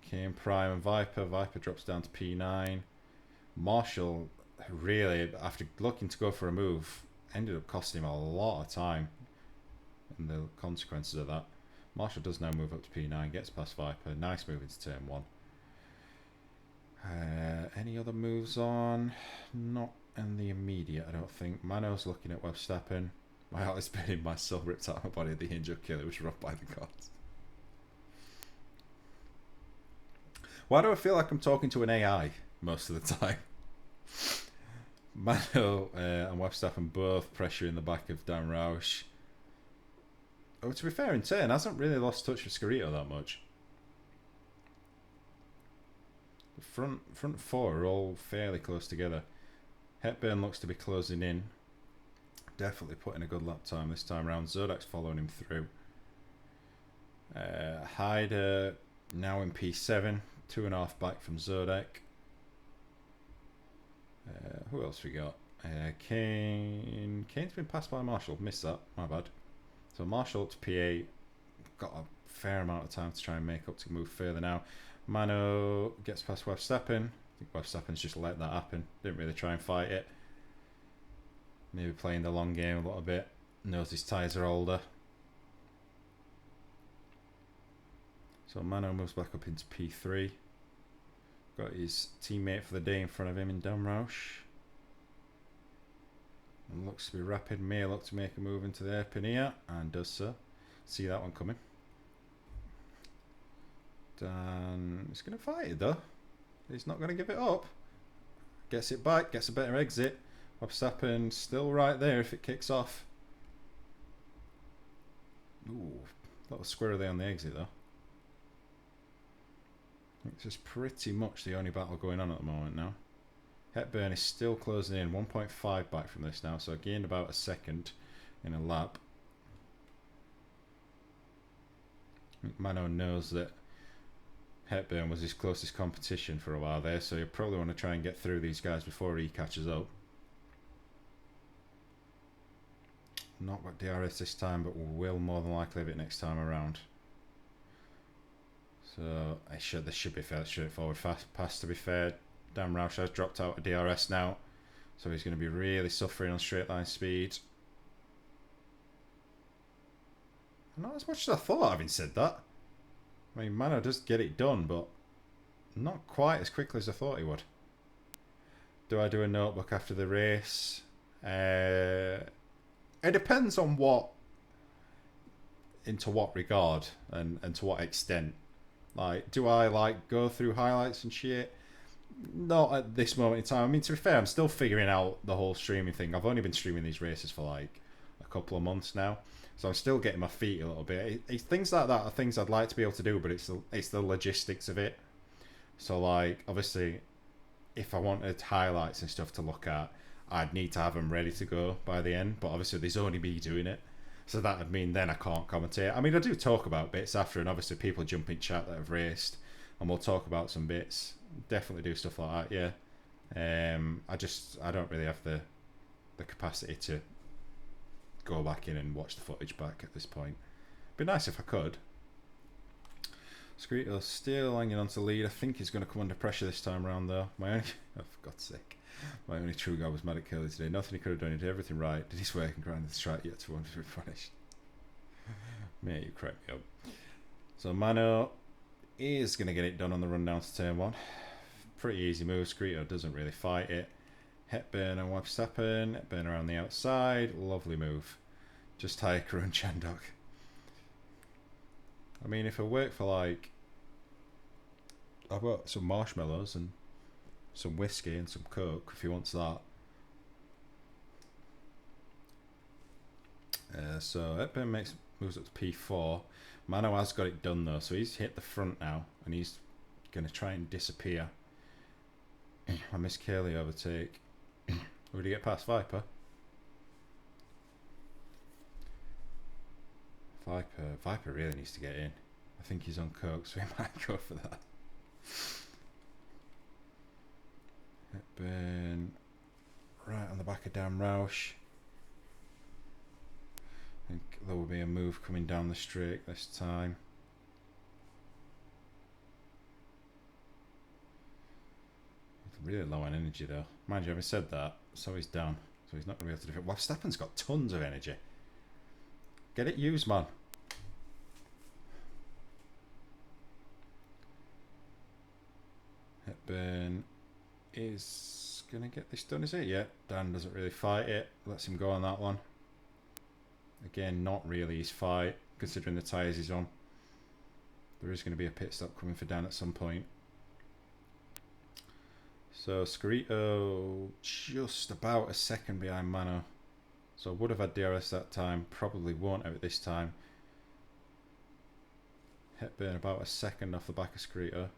Kane, Prime and Viper. Viper drops down to P9. Marshall really, after looking to go for a move, ended up costing him a lot of time. And the consequences of that. Marshall does now move up to P9, gets past Viper. Nice move into turn 1. Any other moves on? Not in the immediate, I don't think. Mano's looking at Verstappen. My heart is beating, my soul ripped out of my body. The hinge of killer was rough by the gods. Why do I feel like I'm talking to an AI most of the time? Mano and Verstappen both pressure in the back of Dan Roush. Oh, to be fair, in turn, hasn't really lost touch with Skrito that much. The front 4 are all fairly close together. Hepburn looks to be closing in. Definitely putting a good lap time this time round. Zodak's following him through. Hyder now in P7. 2.5 back from Zodek. Who else we got? Kane. Kane's been passed by Marshall. Missed that. My bad. So Marshall to P8. Got a fair amount of time to try and make up to move further now. Mano gets past Verstappen. I think Verstappen's just let that happen. Didn't really try and fight it. Maybe playing the long game a little bit. Knows his tyres are older. So Mano moves back up into P3. Got his teammate for the day in front of him in Damrausch. And looks to be rapid. May look to make a move into the hairpin here. And does so. See that one coming. Dan is going to fight it though. He's not going to give it up. Gets it back. Gets a better exit. Verstappen still right there if it kicks off. Ooh. Little squirrely on the exit though. It's just pretty much the only battle going on at the moment now. Hepburn is still closing in. 1.5 back from this now. So I gained about a second in a lap. Mano knows that Hepburn was his closest competition for a while there, so you probably want to try and get through these guys before he catches up. Not got DRS this time, but will more than likely have it next time around. So this should be fair, straightforward fast pass to be fair. Dan Roush has dropped out of DRS now, so he's going to be really suffering on straight line speed. Not as much as I thought, having said that. I mean, Mano does get it done, but not quite as quickly as I thought he would. Do I do a notebook after the race? It depends on into what regard and to what extent. Like, do I like go through highlights and shit? Not at this moment in time. I mean, to be fair, I'm still figuring out the whole streaming thing. I've only been streaming these races for like a couple of months now. So I'm still getting my feet a little bit. Things like that are things I'd like to be able to do, but it's the logistics of it. So like, obviously, if I wanted highlights and stuff to look at, I'd need to have them ready to go by the end. But obviously, there's only me doing it. So that would mean then I can't commentate. I mean, I do talk about bits after, and obviously people jump in chat that have raced, and we'll talk about some bits. Definitely do stuff like that, yeah. I don't really have the capacity to go back in and watch the footage back at this point. Be nice if I could. Screeto's still hanging on to lead. I think he's going to come under pressure this time around though. Oh, for God's sake. My only true guy was mad at Curly today. Nothing he could have done. He did everything right. Did his work and grinded the strike yet to want to be punished. Mate, you crack me up. So Mano is going to get it done on the run down to turn 1. Pretty easy move. Screeto doesn't really fight it. Hepburn and Verstappen. Hepburn around the outside. Lovely move. Just Hiker and Chandok. I mean, if it worked for like... I've got some marshmallows and some whiskey and some coke if he wants that. So Hepburn moves up to P4. Mano has got it done though, so he's hit the front now and he's going to try and disappear. I miss Curly overtake. Would he get past Viper? Viper really needs to get in. I think he's on coke, so he might go for that. Hepburn right on the back of Dan Roush. I think there will be a move coming down the straight this time. Really low on energy though. Mind you, having said that, so he's down. So he's not going to be able to do it. Well, Verstappen's got tons of energy. Get it used, man. Hepburn is going to get this done, is it? Yeah, Dan doesn't really fight it. Lets him go on that one. Again, not really his fight, considering the tyres he's on. There is going to be a pit stop coming for Dan at some point. So Scirito just about a second behind Mano. So would have had DRS that time, probably won't have it this time. Hepburn about a second off the back of Scirito.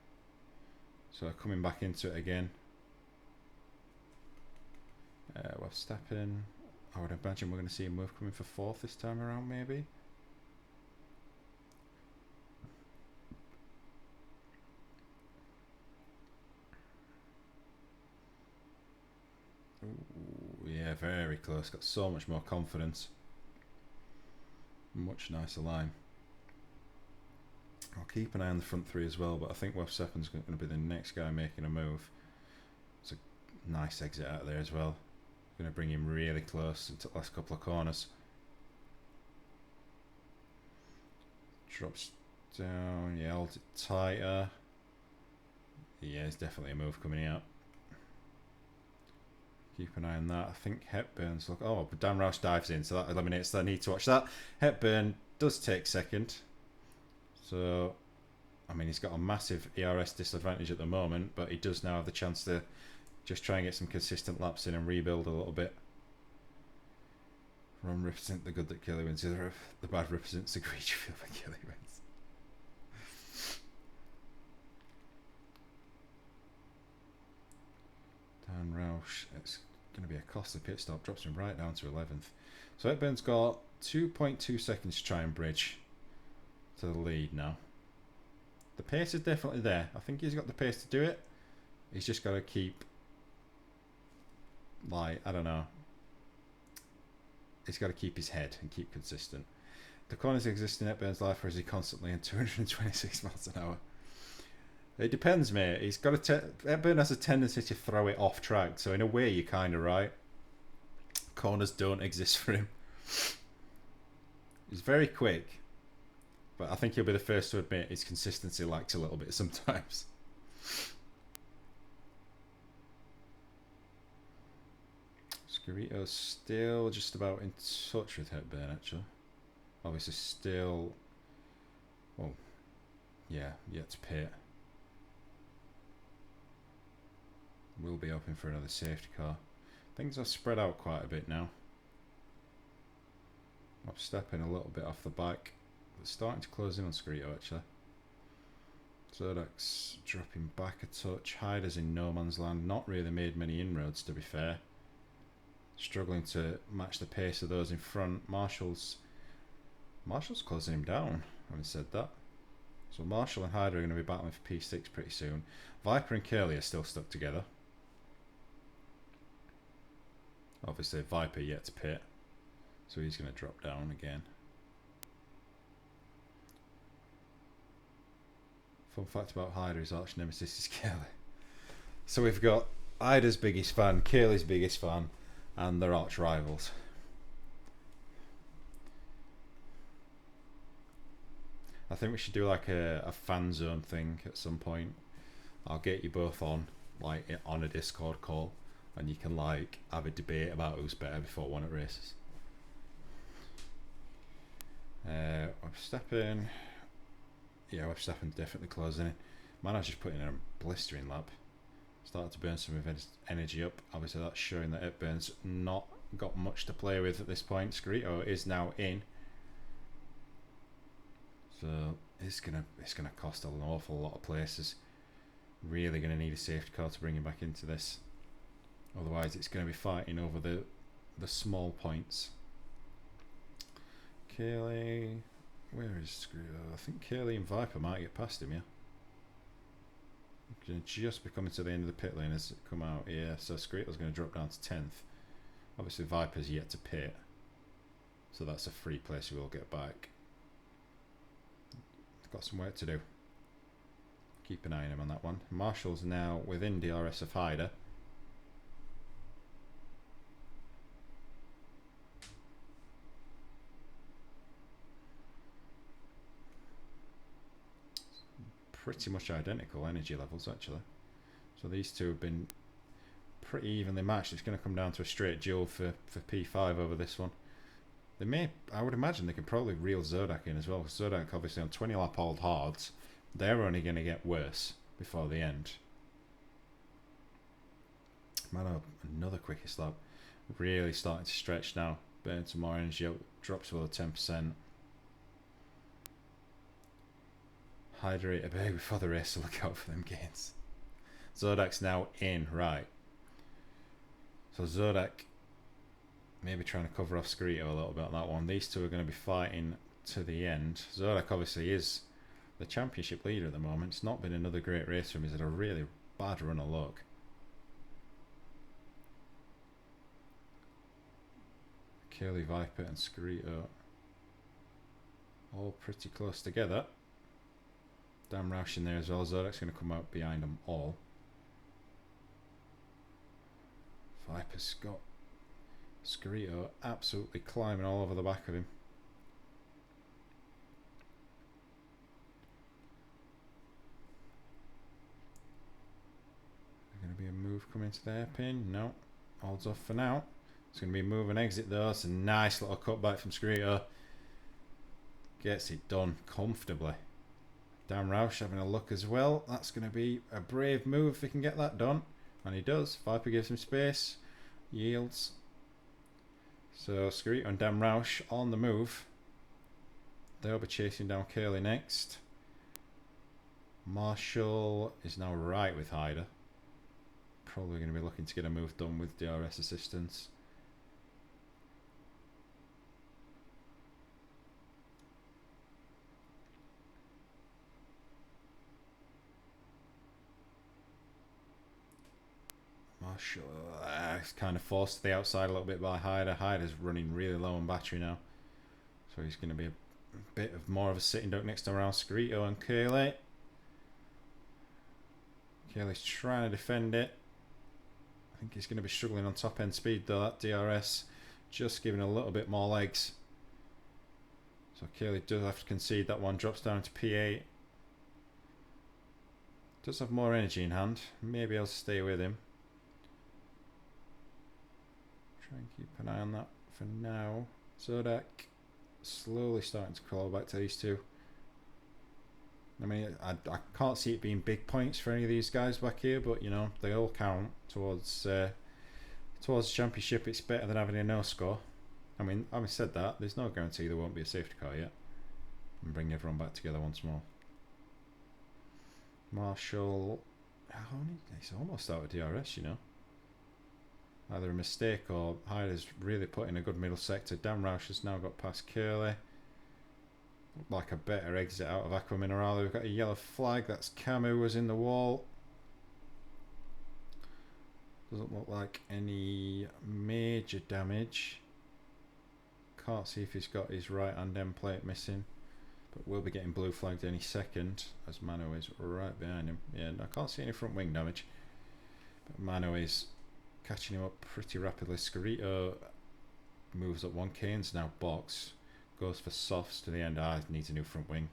So coming back into it again. Verstappen. I would imagine we're going to see a move coming for 4th this time around, maybe. Ooh, yeah, very close. Got so much more confidence. Much nicer line. I'll keep an eye on the front three as well, but I think Websteppen's going to be the next guy making a move. It's a nice exit out there as well. Going to bring him really close into the last couple of corners. Drops down, yeah, holds it tighter. Yeah, it's definitely a move coming out. Keep an eye on that. I think Hepburn's look. Oh, but Dan Roush dives in, so that eliminates that need to watch that. Hepburn does take second. So, I mean, he's got a massive ERS disadvantage at the moment, but he does now have the chance to just try and get some consistent laps in and rebuild a little bit. Ron represent the good that Kelly wins. The bad represents the greed you feel that Kelly wins. Dan Roush, it's going to be a costly pit stop, drops him right down to 11th. So Hepburn's got 2.2 seconds to try and bridge to the lead now. The pace is definitely there. I think he's got the pace to do it. He's just got to keep, like, I don't know. He's got to keep his head and keep consistent. The corners exist in Hepburn's life, or is he constantly in 226 miles an hour? It depends, mate. He's got Hepburn has a tendency to throw it off track, so in a way you're kind of right. Corners don't exist for him. He's very quick, but I think he'll be the first to admit his consistency lacks a little bit sometimes. Scarito's still just about in touch with Hepburn, actually. Obviously still, well, yeah, yet to pit. Will be hoping for another safety car. Things are spread out quite a bit now. I'm stepping a little bit off the back. But starting to close in on Scarito, actually. Zodak's dropping back a touch. Hyder's in no man's land. Not really made many inroads, to be fair. Struggling to match the pace of those in front. Marshall's closing him down, having said that. So Marshall and Hyder are going to be battling for P6 pretty soon. Viper and Curly are still stuck together. Obviously Viper yet to pit, so he's going to drop down again. Fun fact about Hyder, his arch nemesis is Curly. So we've got Hyder's biggest fan, Curly's biggest fan, and their arch rivals. I think we should do like a fan zone thing at some point. I'll get you both on, like, on a Discord call, and you can like have a debate about who's better before one at races. Websteppen, yeah, Websteppen's definitely closing it. Man, I was just putting in a blistering lap. Started to burn some of his energy up. Obviously, that's showing that Hepburn's not got much to play with at this point. Scarito is now in, so it's gonna cost an awful lot of places. Really going to need a safety car to bring him back into this. Otherwise, it's going to be fighting over the small points. Cayley, where is Scarito? I think Cayley and Viper might get past him, yeah. Going to just be coming to the end of the pit lane as it come out. Yeah, so Scarito's going to drop down to 10th. Obviously, Viper's yet to pit, so that's a free place we will get back. Got some work to do. Keep an eye on him on that one. Marshall's now within DRS of Hyder. Pretty much identical energy levels, actually. So these two have been pretty evenly matched. It's going to come down to a straight duel for P5 over this one. They may, I would imagine they could probably reel Zodak in as well. Zodak obviously on 20 lap old hards. They're only going to get worse before the end. Man, another quickest lap. Really starting to stretch now. Burn some more energy up. Drops below 10%. Hydrate a bit before the race, so look out for them gains. Zodak's now in, right. So Zodak maybe trying to cover off Scarito a little bit on that one. These two are going to be fighting to the end. Zodak obviously is the championship leader at the moment. It's not been another great race for him. He's had a really bad run of luck. Curly, Viper and Screeto all pretty close together. Damn Roush in there as well. Zodak's going to come out behind them all. Viper's got Screeto absolutely climbing all over the back of him. Is there going to be a move coming to the hairpin? No. Holds off for now. It's going to be a move and exit though. It's a nice little cutback from Screeto. Gets it done comfortably. Damn Roush having a look as well. That's going to be a brave move if he can get that done. And he does. Viper gives him space. Yields. So Screeto and Damn Roush on the move. They'll be chasing down Curly next. Marshall is now right with Hyder. Probably going to be looking to get a move done with DRS assistance. Marshall is kind of forced to the outside a little bit by Hyder. Hyder's running really low on battery now. So he's going to be a bit of more of a sitting duck next time around Screeto and Curly. Curly's trying to defend it. I think he's going to be struggling on top end speed though. That DRS just giving a little bit more legs. So Curly does have to concede that one. Drops down to P8. Does have more energy in hand. Maybe I'll stay with him. Try and keep an eye on that for now. Zodak slowly starting to crawl back to these two. I mean, I can't see it being big points for any of these guys back here, but you know, they all count towards towards the championship. It's better than having a no score. I mean, having said that, there's no guarantee there won't be a safety car yet. And bring everyone back together once more. Marshall, he's almost out of DRS, you know. Either a mistake or Hyder's really put in a good middle sector. Damn Roush has now got past Curly. Looked like a better exit out of Aqua Minerale. We've got a yellow flag. That's Camu was in the wall. Doesn't look like any major damage. Can't see if he's got his right hand end plate missing. But we'll be getting blue flagged any second as Mano is right behind him. Yeah, I can't see any front wing damage. But Mano is catching him up pretty rapidly. Screeto moves up one. Kane's now box. Goes for softs to the end. Needs a new front wing.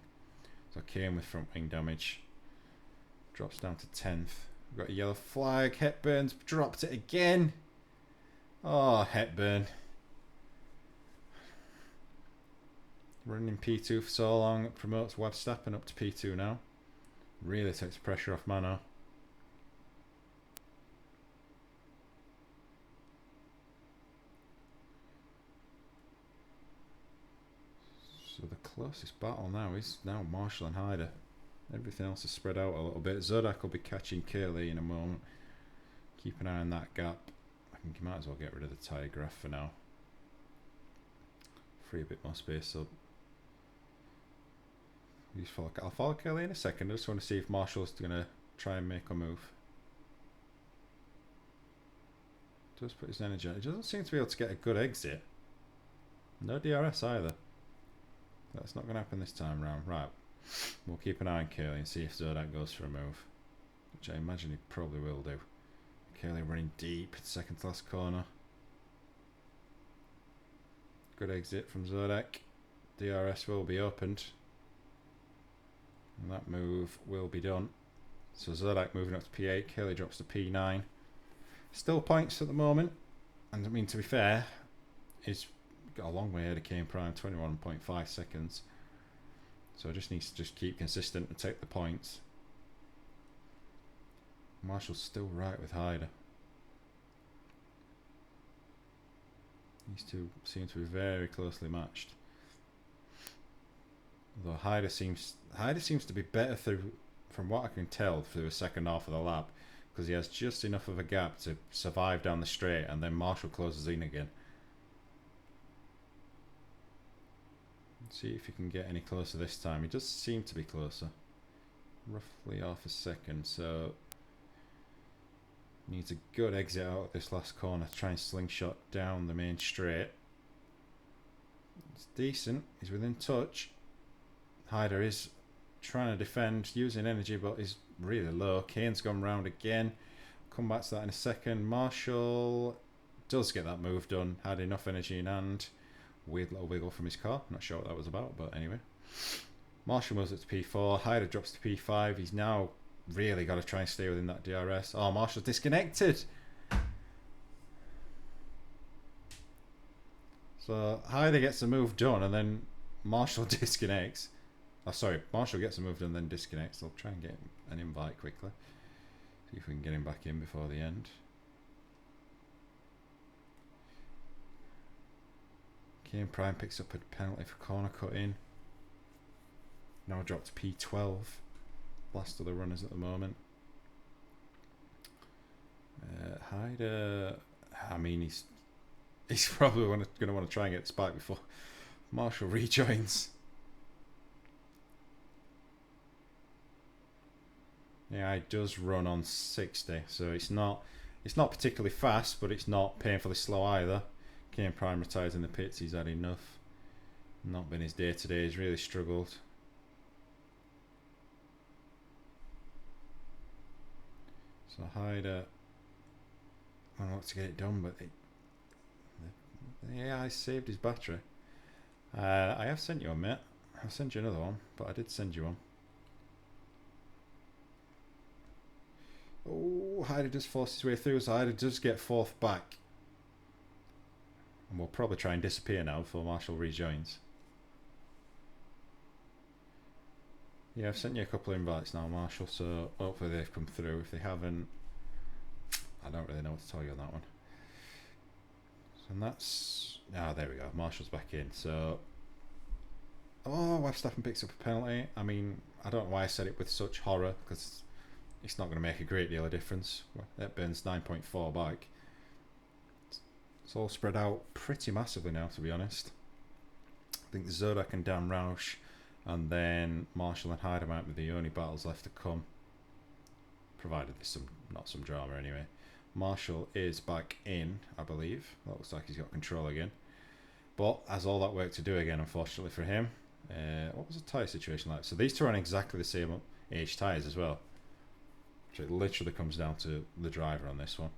So Kane with front wing damage. Drops down to 10th. We've got a yellow flag. Hepburn's dropped it again. Oh, Hepburn. Running in P2 for so long. It promotes Webstappen up to P2 now. Really takes the pressure off Mano. So the closest battle now is now Marshall and Hyder. Everything else is spread out a little bit. Zodak will be catching Curly in a moment. Keep an eye on that gap. I think you might as well get rid of the tyre graph for now. Free a bit more space up. I'll follow Curly in a second. I just want to see if Marshall's going to try and make a move. Does put his energy on. He doesn't seem to be able to get a good exit. No DRS either. That's not going to happen this time round. Right. We'll keep an eye on Curly and see if Zodak goes for a move. Which I imagine he probably will do. Curly running deep. Second to last corner. Good exit from Zodak. DRS will be opened. And that move will be done. So Zodak moving up to P8. Curly drops to P9. Still points at the moment. And I mean, to be fair, he's got a long way ahead of Kane Prime, 21.5 seconds. So just needs to just keep consistent and take the points. Marshall's still right with Hyder. These two seem to be very closely matched. Although Hyder seems to be better through, from what I can tell, through the second half of the lap, because he has just enough of a gap to survive down the straight, and then Marshall closes in again. Let's see if he can get any closer this time. He does seem to be closer, roughly half a second. So needs a good exit out of this last corner to try and slingshot down the main straight. It's decent. He's within touch. Hyder is trying to defend, using energy, but he's really low. Kane's gone round again. Come back to that in a second. Marshall does get that move done. Had enough energy in hand. Weird little wiggle from his car. Not sure what that was about, but anyway. Marshall moves up to P4. Hyder drops to P5. He's now really got to try and stay within that DRS. Oh, Marshall's disconnected. So Hyder gets the move done and then Marshall disconnects. Oh, sorry, Marshall gets the move done and then disconnects. I'll try and get an invite quickly. See if we can get him back in before the end. Kane Prime picks up a penalty for corner cutting. Now dropped to P12. Last of the runners at the moment. Hyder, I mean, he's probably going to want to try and get the spike before Marshall rejoins. Yeah, it does run on 60, so it's not particularly fast, but it's not painfully slow either. Kane Prime retires in the pits. He's had enough. Not been his day today. He's really struggled. So Hyder, I don't know what to get it done, but the AI saved his battery. I have sent you one, mate. I'll send you another one, but I did send you one. Oh, Hyder does force his way through, so Hyder does get fourth back. And we'll probably try and disappear now before Marshall rejoins. Yeah, I've sent you a couple of invites now, Marshall, so hopefully they've come through. If they haven't, I don't really know what to tell you on that one. And that's... Ah, there we go. Marshall's back in. So... Oh, Verstappen picks up a penalty. I mean, I don't know why I said it with such horror, because it's not going to make a great deal of difference. That burns 9.4 back. It's all spread out pretty massively now, to be honest. I think Zodak and Dan Roush, and then Marshall and Hyder might be the only battles left to come, provided there's not some drama anyway. Marshall is back in, I believe. That looks like he's got control again, but has all that work to do again, unfortunately for him. What was the tyre situation like? So these two are on exactly the same age tyres as well, so it literally comes down to the driver on this one.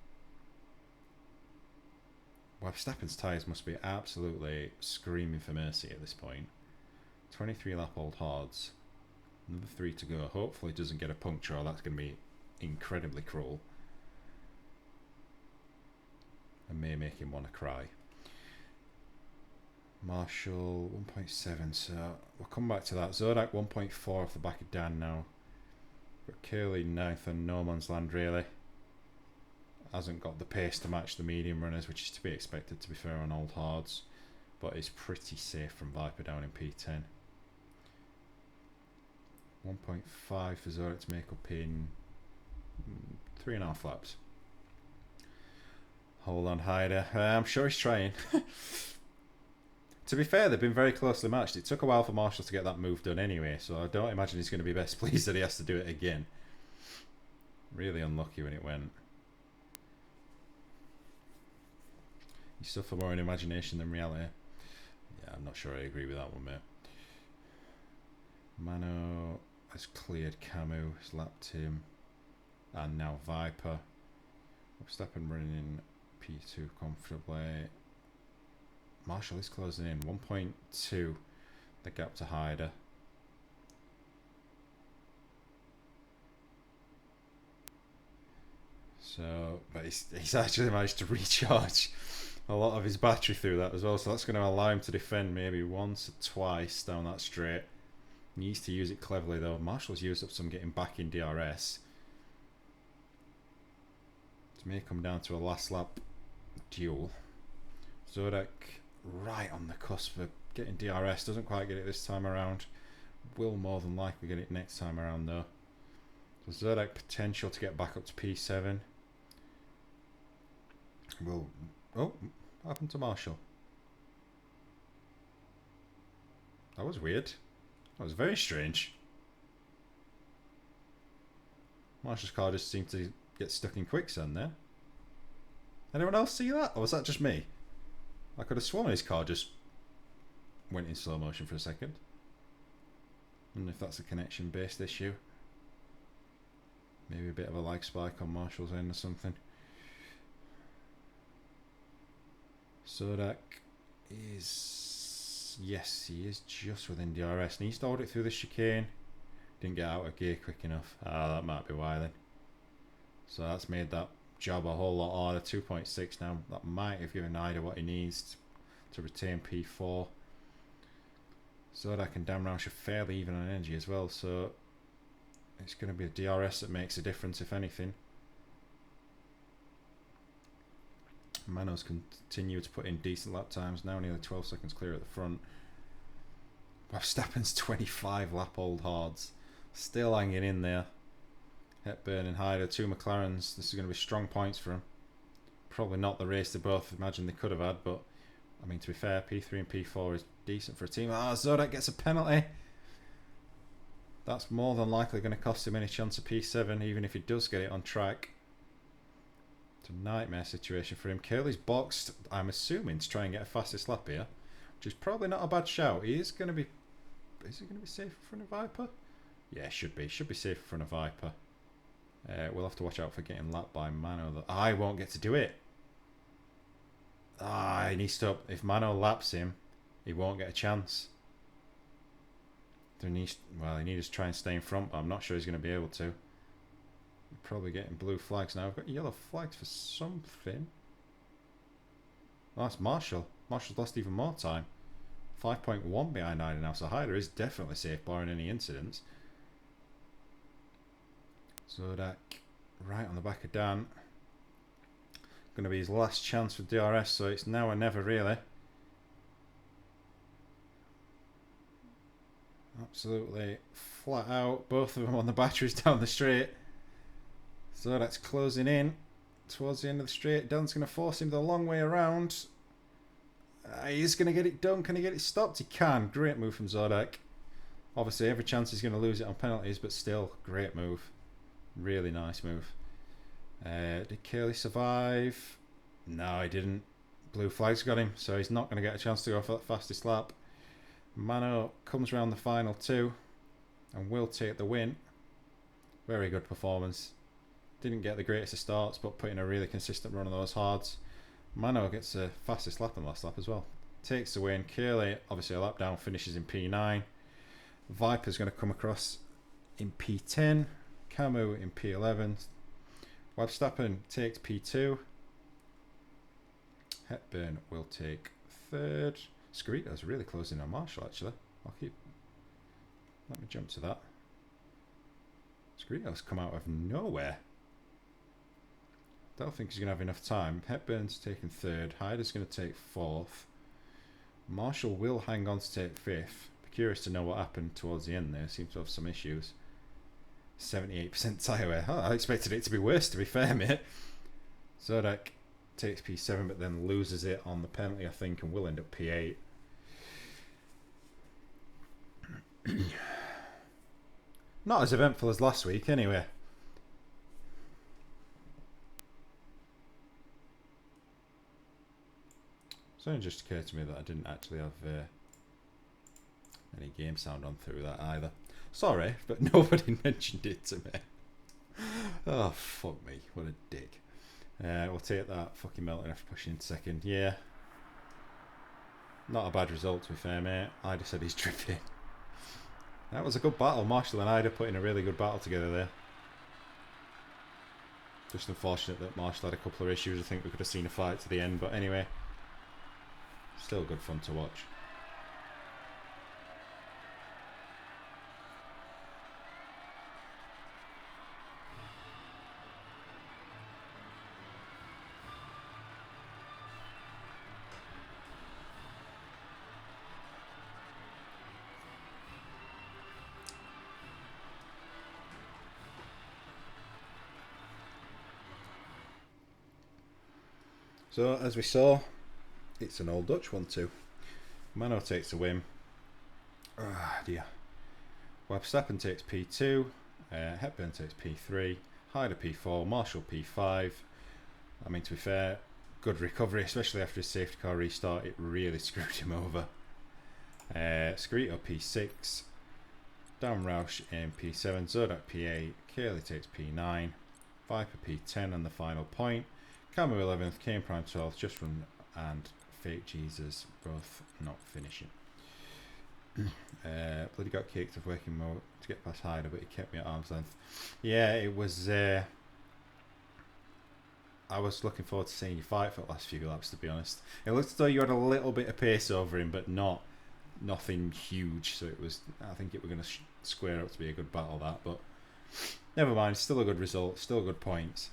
Well, Verstappen's tyres must be absolutely screaming for mercy at this point. 23 lap old hards. Another 3 to go. Hopefully it doesn't get a puncture, or that's going to be incredibly cruel. And may make him want to cry. Marshall 1.7, so we'll come back to that. Zodak 1.4 off the back of Dan now. But Curly 9th and no man's land really. Hasn't got the pace to match the medium runners, which is to be expected, to be fair, on old hards, but is pretty safe from Viper down in P10. 1.5 for Zorak to make up in 3.5 laps. Hold on, Hyder. I'm sure he's trying. To be fair, they've been very closely matched. It took a while for Marshall to get that move done anyway, so I don't imagine he's going to be best pleased that he has to do it again. Really unlucky when it went. You suffer more in imagination than reality. Yeah, I'm not sure I agree with that one, mate. Mano has cleared Camus, has lapped him, and now Viper. Verstappen running in P2 comfortably. Marshall is closing in 1.2, the gap to Hyder. So, but he's actually managed to recharge a lot of his battery through that as well, so that's going to allow him to defend maybe once or twice down that straight. He needs to use it cleverly though. Marshall's used up some getting back in DRS. It may come down to a last lap duel. Zodak right on the cusp of getting DRS, doesn't quite get it this time around. Will more than likely get it next time around though. So Zodak potential to get back up to P7. Will... Oh, what happened to Marshall? That was weird. That was very strange. Marshall's car just seemed to get stuck in quicksand there. Anyone else see that? Or was that just me? I could have sworn his car just Went in slow motion for a second. I wonder if that's a connection based issue. Maybe a bit of a lag spike on Marshall's end or something. Sodak is... Yes, he is just within DRS. Needs to hold it through the chicane. Didn't get out of gear quick enough. Ah, that might be why then. So that's made that job a whole lot harder. 2.6 now. That might have given Ida what he needs to retain P4. Sodak and Dan Roush are fairly even on energy as well, so it's going to be the DRS that makes a difference, if anything. Mano's continued to put in decent lap times, now nearly 12 seconds clear at the front. Verstappen's 25 lap old hards, still hanging in there. Hepburn and Hyder, 2 McLarens. This is going to be strong points for them. Probably not the race they both imagined they could have had, but I mean, to be fair, P3 and P4 is decent for a team. Ah, Zodak gets a penalty. That's more than likely going to cost him any chance of P7, even if he does get it on track. It's a nightmare situation for him. Curley's boxed, I'm assuming, to try and get a fastest lap here, which is probably not a bad shout. He is going to be... Is he going to be safe in front of Viper? Yeah, should be. Should be safe in front of Viper. We'll have to watch out for getting lapped by Mano. I won't get to do it. Ah, he needs to... If Mano laps him, he won't get a chance. He needs to try and stay in front, but I'm not sure he's going to be able to. We're probably getting blue flags now. I've got yellow flags for something. Oh, that's Marshall. Marshall's lost even more time. 5.1 behind Ida now, so Hyder is definitely safe, barring any incidents. Zodak right on the back of Dan. Going to be his last chance for DRS, so it's now or never, really. Absolutely flat out. Both of them on the batteries down the straight. So that's closing in towards the end of the straight. Dan's going to force him the long way around. He's going to get it done. Can he get it stopped? He can. Great move from Zodak. Obviously, every chance he's going to lose it on penalties, but still, great move. Really nice move. Did Curley survive? No, he didn't. Blue flag's got him, so he's not going to get a chance to go for that fastest lap. Mano comes around the final 2 and will take the win. Very good performance. Didn't get the greatest of starts, but put in a really consistent run on those hards. Mano gets the fastest lap in the last lap as well. Takes the win. Curley, obviously a lap down, finishes in P9. Viper's going to come across in P10. Camus in P11. Verstappen takes P2. Hepburn will take 3rd. Scarito's really closing on Marshall, actually. Let me jump to that. Scarito's come out of nowhere. Don't think he's going to have enough time. Hepburn's taking 3rd. Hyder's going to take 4th. Marshall will hang on to take 5th. Be curious to know what happened towards the end there. Seems to have some issues. 78% tyre wear. Oh, I expected it to be worse, to be fair, mate. Zodak takes P7, but then loses it on the penalty, I think, and will end up P8. Not as eventful as last week, anyway. It's only just occurred to me that I didn't actually have any game sound on through that either. Sorry, but nobody mentioned it to me. Oh, fuck me. What a dick. We'll take that. Fucking melting after pushing in 2nd. Yeah. Not a bad result, to be fair, mate. Ida said he's dripping. That was a good battle. Marshall and Ida put in a really good battle together there. Just unfortunate that Marshall had a couple of issues. I think we could have seen a fight to the end, but anyway. Still good fun to watch. So, as we saw, it's an old Dutch 1-2. Mano takes the win. Ah, dear. Verstappen takes P2. Hepburn takes P3. Hyder P4. Marshall P5. I mean, to be fair, good recovery, especially after his safety car restart. It really screwed him over. Scarito P6, Dan Roush in P7, Zodak P8, Kaylee takes P9, Viper P10 on the final point, Camo 11th, Kane Prime 12th, Just Run and Fake Jesus both not finishing. Bloody got kicked off working mode to get past Hyder, but he kept me at arm's length. Yeah, it was. I was looking forward to seeing you fight for the last few laps, to be honest. It looked as though you had a little bit of pace over him, but nothing huge. So it was. I think it was going to square up to be a good battle, that. But never mind. Still a good result. Still good points.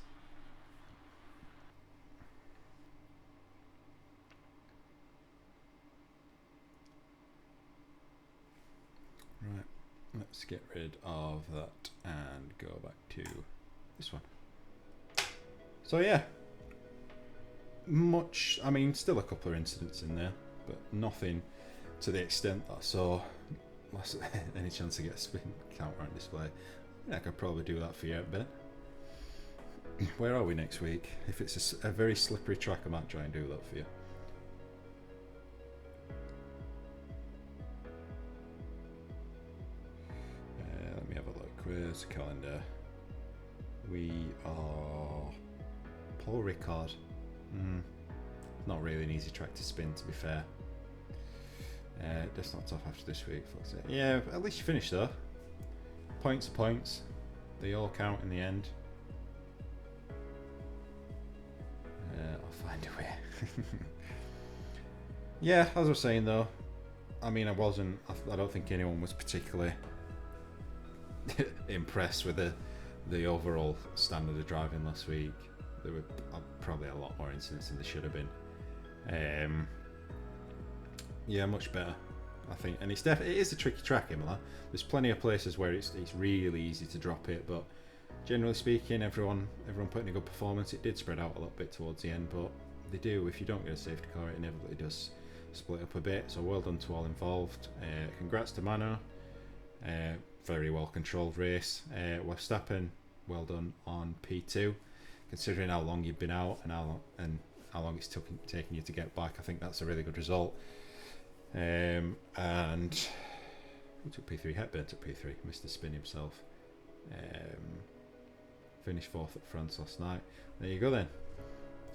Right, let's get rid of that and go back to this one. So yeah, I mean, still a couple of incidents in there, but nothing to the extent that I saw any chance to get a spin counter on display. I could probably do that for you a bit. Where are we next week? If it's a very slippery track, I might try and do that for you. Let me have a look. Where's the calendar? We are Paul Ricard. Not really an easy track to spin, to be fair. That's not tough after this week. Yeah, at least you finished though. Points are points. They all count in the end. I'll find a way. Yeah, as I was saying though, I mean, I don't think anyone was particularly impressed with the overall standard of driving last week. There were probably a lot more incidents than there should have been. Yeah, much better, I think. And it is a tricky track, Imola. There's plenty of places where it's really easy to drop it, but generally speaking, everyone putting a good performance. It did spread out a little bit towards the end, but they do. If you don't get a safety car, it inevitably does split up a bit. So well done to all involved. Congrats to Mano. Very well controlled race. Verstappen, well done on P2. Considering how long you've been out and how long it's taking you to get back, I think that's a really good result. And who took P3? Hepburn took P3. Mr. Spin himself. Finished 4th at France last night. There you go then.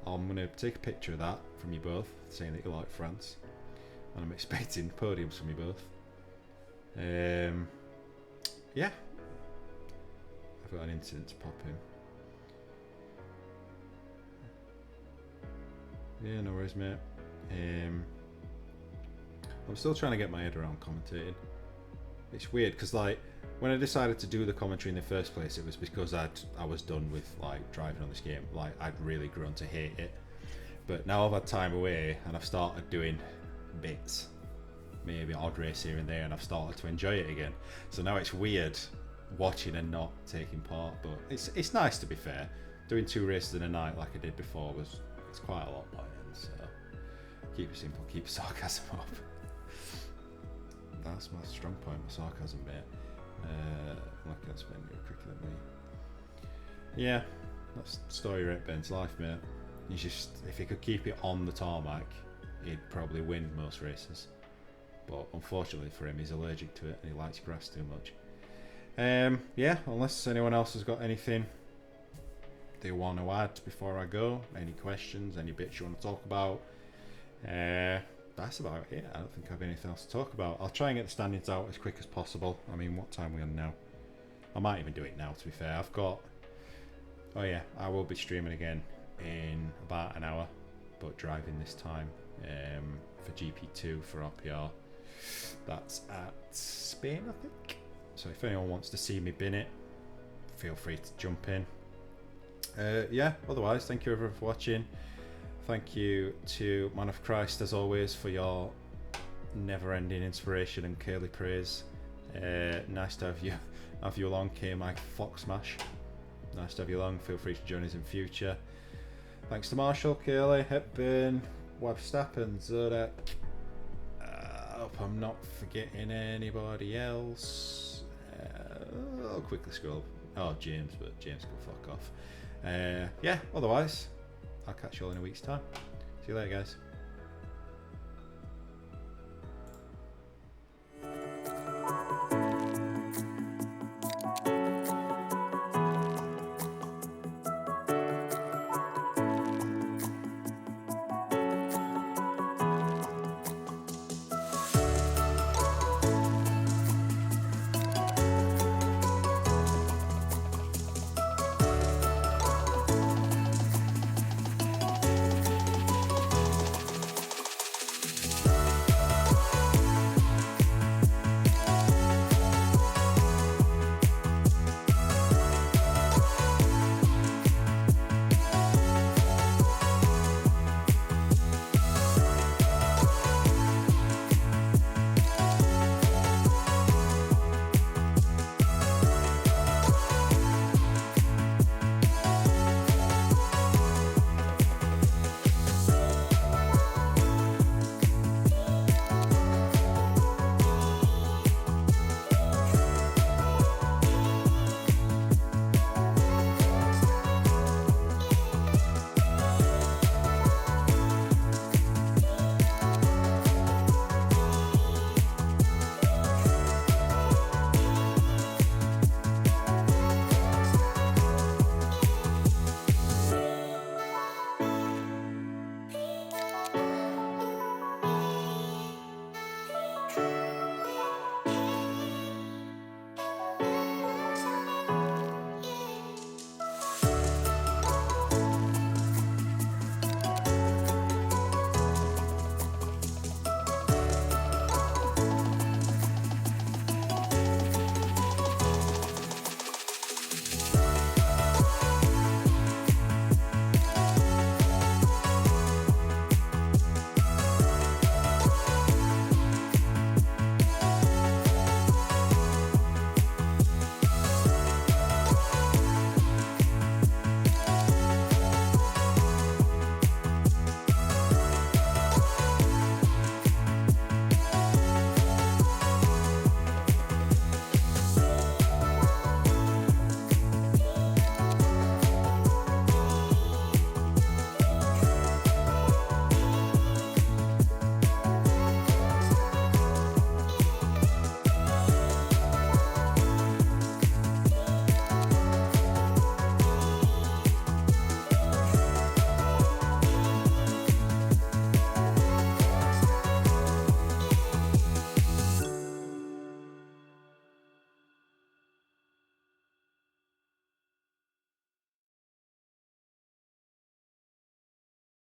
I'm going to take a picture of that from you both, saying that you like France. And I'm expecting podiums from you both. Yeah. I've got an incident to pop in. Yeah, no worries, mate. I'm still trying to get my head around commentating. It's weird because, like, when I decided to do the commentary in the first place, it was because I was done with like driving on this game. Like, I'd really grown to hate it. But now I've had time away and I've started doing bits, maybe odd race here and there, and I've started to enjoy it again. So now it's weird watching and not taking part, but it's nice, to be fair. Doing 2 races in a night like I did before it's quite a lot by then. So keep it simple, keep sarcasm up. That's my strong point, my sarcasm bit. Like that's been quicker than me. Yeah, that's story rate Ben's life, mate. He's just, if he could keep it on the tarmac, he'd probably win most races. But unfortunately for him, he's allergic to it and he likes grass too much. Yeah, unless anyone else has got anything they want to add before I go, any questions, any bits you want to talk about, that's about it. I don't think I have anything else to talk about. I'll try and get the standings out as quick as possible. I mean, what time are we on now? I might even do it now, to be fair. Oh yeah, I will be streaming again in about an hour, but driving this time for GP2 for RPR. That's at Spain, I think. So if anyone wants to see me bin it, feel free to jump in. Yeah, otherwise, thank you everyone for watching. Thank you to Man of Christ, as always, for your never-ending inspiration and curly praise. Nice to have you along, K-Mike Foxmash. Nice to have you along. Feel free to join us in future. Thanks to Marshall, Curly, Hepburn, Verstappen, Zodak. I hope I'm not forgetting anybody else. I'll quickly scroll. Oh, James, but James can fuck off. Yeah, otherwise, I'll catch you all in a week's time. See you later, guys.